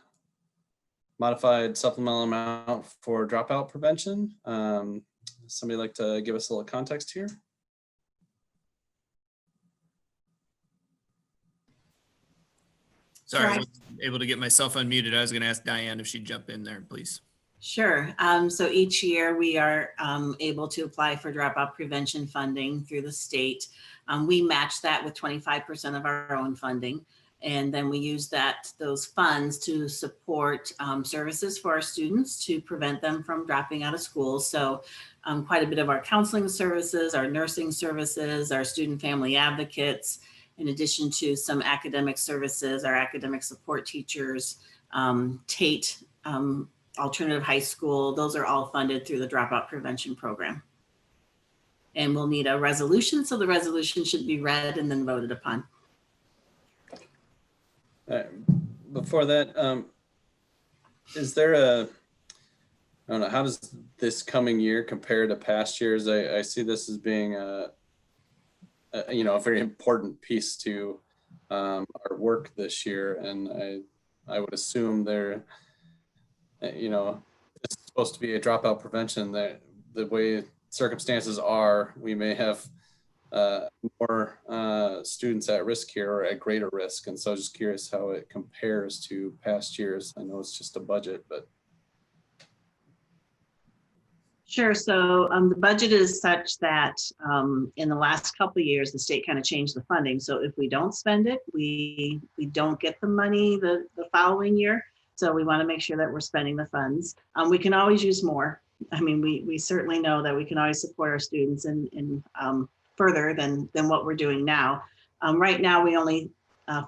modified supplemental amount for dropout prevention. Somebody like to give us a little context here? Sorry, I wasn't able to get myself unmuted. I was going to ask Diane if she'd jump in there, please. Sure. So each year we are able to apply for dropout prevention funding through the state. We match that with 25% of our own funding. And then we use those funds to support services for our students to prevent them from dropping out of school. So quite a bit of our counseling services, our nursing services, our student family advocates, in addition to some academic services, our academic support teachers, Tate, Alternative High School, those are all funded through the dropout prevention program. And we'll need a resolution. So the resolution should be read and then voted upon. Before that, is there I don't know, how does this coming year compare to past years? I see this as being a very important piece to our work this year. And I would assume it's supposed to be a dropout prevention, that the way circumstances are, we may have more students at risk here, or at greater risk. And so just curious how it compares to past years. I know it's just a budget, but. Sure. So the budget is such that in the last couple of years, the state kind of changed the funding. So if we don't spend it, we don't get the money the following year. So we want to make sure that we're spending the funds. We can always use more. I mean, we certainly know that we can always support our students in further than what we're doing now. Right now, we only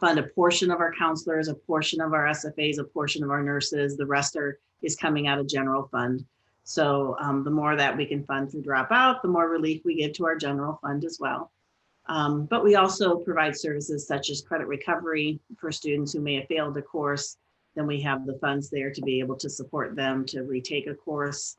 fund a portion of our counselors, a portion of our SFAs, a portion of our nurses. The rest is coming out of general fund. So the more that we can fund through dropout, the more relief we give to our general fund as well. But we also provide services such as credit recovery for students who may have failed a course. Then we have the funds there to be able to support them to retake a course.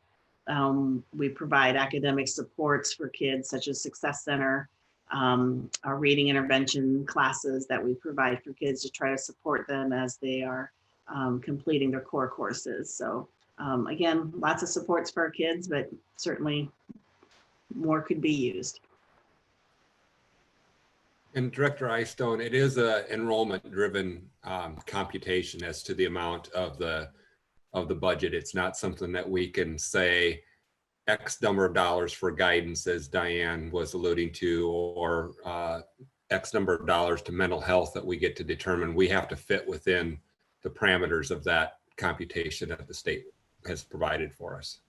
We provide academic supports for kids such as Success Center, our reading intervention classes that we provide for kids to try to support them as they are completing their core courses. So again, lots of supports for our kids, but certainly more could be used. And Director Eyestone, it is a enrollment-driven computation as to the amount of the budget. It's not something that we can say X number of dollars for guidance, as Diane was alluding to, or X number of dollars to mental health that we get to determine. We have to fit within the parameters of that computation that the state has provided for us.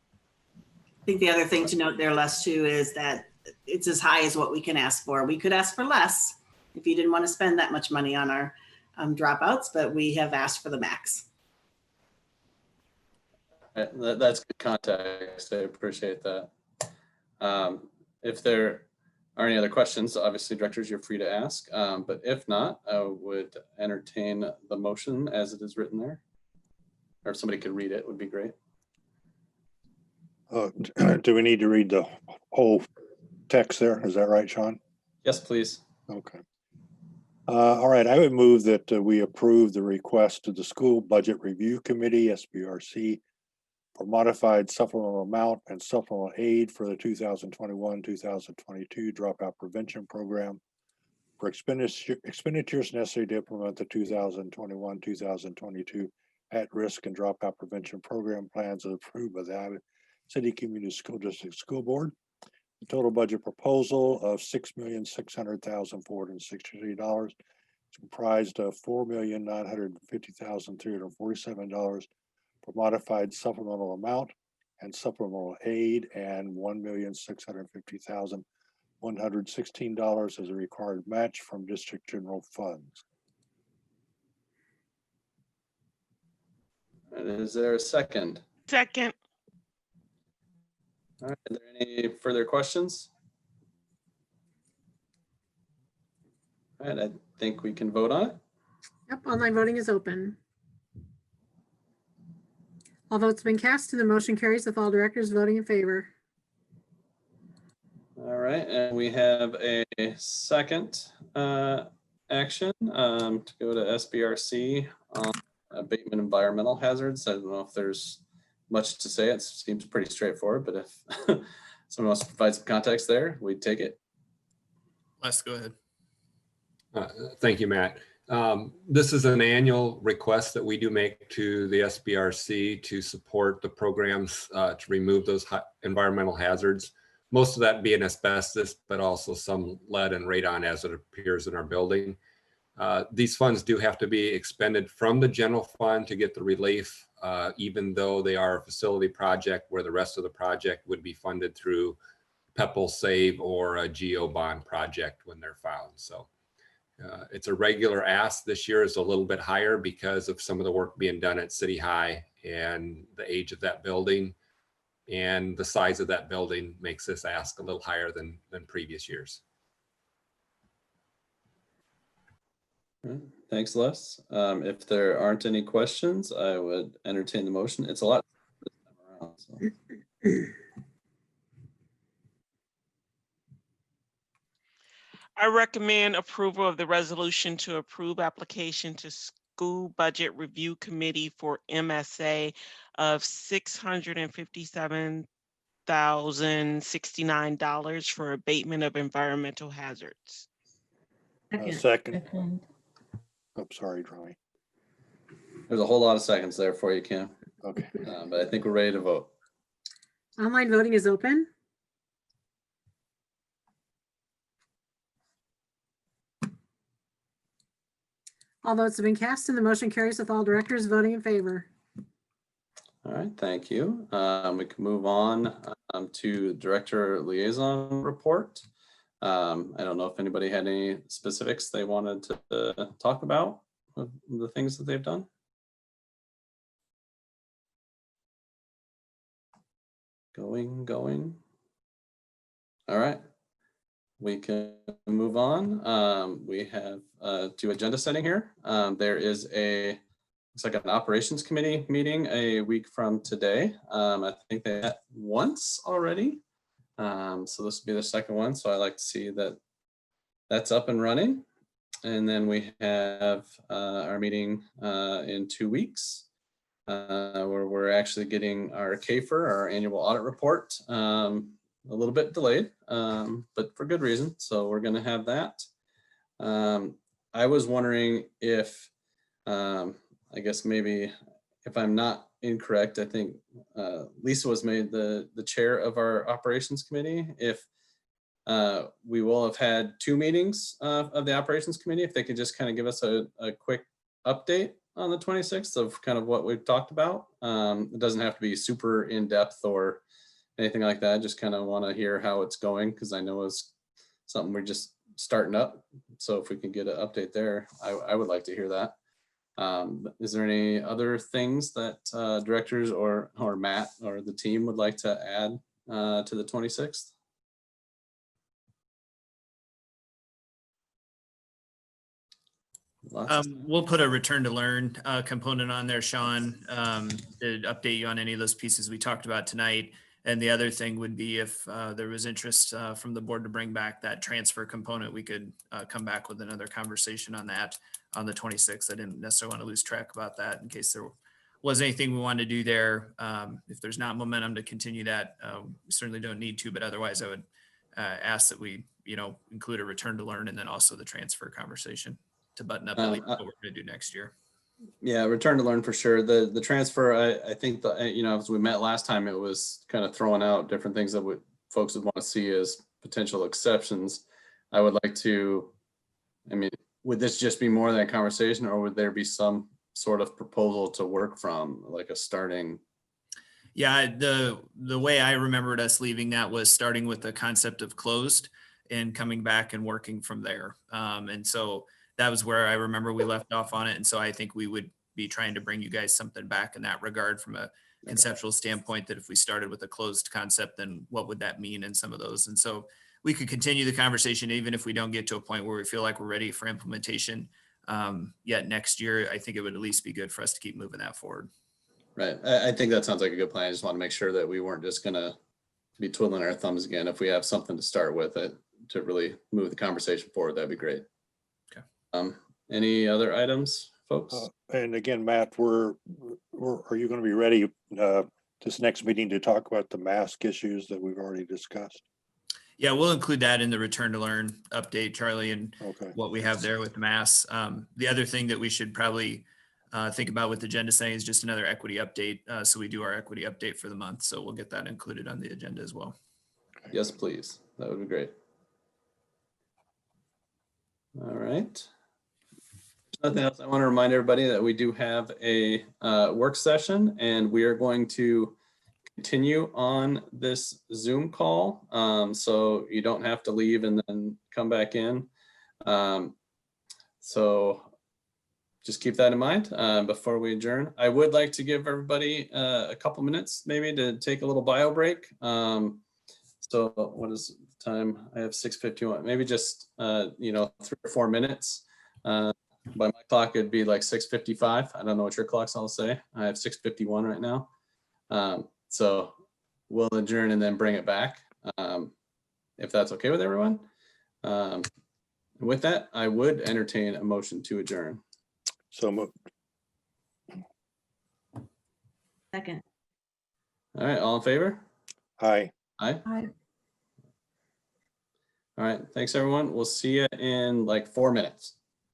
I think the other thing to note there, Les, too, is that it's as high as what we can ask for. We could ask for less if you didn't want to spend that much money on our dropouts, but we have asked for the max. That's good context. I appreciate that. If there are any other questions, obviously directors, you're free to ask. But if not, I would entertain the motion as it is written there. Or if somebody could read it, would be great. Do we need to read the whole text there? Is that right, Sean? Yes, please. Okay. All right, I would move that we approve the request to the School Budget Review Committee, SBRC, for modified supplemental amount and supplemental aid for the 2021-2022 dropout prevention program for expenditures necessary to implement the 2021-2022 at-risk and dropout prevention program plans approved by the Iowa City Community School District School Board. The total budget proposal of $6,600,463 is comprised of $4,950,347 for modified supplemental amount and supplemental aid, and $1,650,116 as a required match from district general funds. And is there a second? Second. All right, are there any further questions? All right, I think we can vote on it. Yep, online voting is open. All votes have been cast and the motion carries with all directors voting in favor. All right, and we have a second action to go to SBRC on abatement environmental hazards. I don't know if there's much to say. It seems pretty straightforward, but if someone wants to provide some context there, we'd take it. Les, go ahead. Thank you, Matt. This is an annual request that we do make to the SBRC to support the programs to remove those environmental hazards. Most of that being asbestos, but also some lead and radon as it appears in our building. These funds do have to be expended from the general fund to get the relief, even though they are a facility project where the rest of the project would be funded through PEPL SAVE or a GEO bond project when they're found. So it's a regular ask. This year is a little bit higher because of some of the work being done at City High and the age of that building and the size of that building makes this ask a little higher than previous years. Thanks, Les. If there aren't any questions, I would entertain the motion. It's a lot this time around, so. I recommend approval of the resolution to approve application to School Budget Review Committee for MSA of $657,069 for abatement of environmental hazards. Second. I'm sorry, Drawing. There's a whole lot of seconds there for you, Cam. Okay. But I think we're ready to vote. Online voting is open. All votes have been cast and the motion carries with all directors voting in favor. All right, thank you. We can move on to Director Liaison Report. I don't know if anybody had any specifics they wanted to talk about of the things that they've done. Going. All right, we can move on. We have two agenda setting here. There is looks like an operations committee meeting a week from today. I think they met once already. So this will be the second one. So I like to see that that's up and running. And then we have our meeting in 2 weeks where we're actually getting our CAFR, our annual audit report, a little bit delayed, but for good reason. So we're going to have that. I was wondering if, I guess maybe if I'm not incorrect, I think Lisa was made the chair of our operations committee. If we will have had 2 meetings of the operations committee, if they could just kind of give us a quick update on the 26th of kind of what we've talked about. It doesn't have to be super in-depth or anything like that. I just kind of want to hear how it's going because I know it's something we're just starting up. So if we can get an update there, I would like to hear that. Is there any other things that directors or Matt or the team would like to add to the 26th? We'll put a return to learn component on there, Sean, to update you on any of those pieces we talked about tonight. And the other thing would be if there was interest from the board to bring back that transfer component, we could come back with another conversation on that on the 26th. I didn't necessarily want to lose track about that in case there was anything we wanted to do there. If there's not momentum to continue that, we certainly don't need to, but otherwise I would ask that we, include a return to learn and then also the transfer conversation to button up at least what we're going to do next year. Yeah, return to learn for sure. The transfer, I think as we met last time, it was kind of throwing out different things that folks would want to see as potential exceptions. I would like to, would this just be more than a conversation, or would there be some sort of proposal to work from, like a starting? Yeah, the way I remembered us leaving that was starting with the concept of closed and coming back and working from there. And so that was where I remember we left off on it. And so I think we would be trying to bring you guys something back in that regard from a conceptual standpoint, that if we started with a closed concept, then what would that mean in some of those? And so we could continue the conversation, even if we don't get to a point where we feel like we're ready for implementation yet next year. I think it would at least be good for us to keep moving that forward. Right. I think that sounds like a good plan. I just want to make sure that we weren't just going to be twiddling our thumbs again. If we have something to start with it to really move the conversation forward, that'd be great. Okay. Any other items, folks? And again, Matt, are you going to be ready this next meeting to talk about the mask issues that we've already discussed? Yeah, we'll include that in the return to learn update, Charlie, and what we have there with the masks. The other thing that we should probably think about with agenda setting is just another equity update. So we do our equity update for the month. So we'll get that included on the agenda as well. Yes, please. That would be great. All right. Nothing else. I want to remind everybody that we do have a work session, and we are going to continue on this Zoom call. So you don't have to leave and then come back in. So just keep that in mind before we adjourn. I would like to give everybody a couple minutes maybe to take a little bio break. So what is the time? I have 6:51. Maybe just 3 or 4 minutes. By my clock, it'd be like 6:55. I don't know what your clocks all say. I have 6:51 right now. So we'll adjourn and then bring it back if that's okay with everyone. With that, I would entertain a motion to adjourn. So moved. Second. All right, all in favor? Aye. Aye. Aye. All right, thanks everyone. We'll see you in like 4 minutes.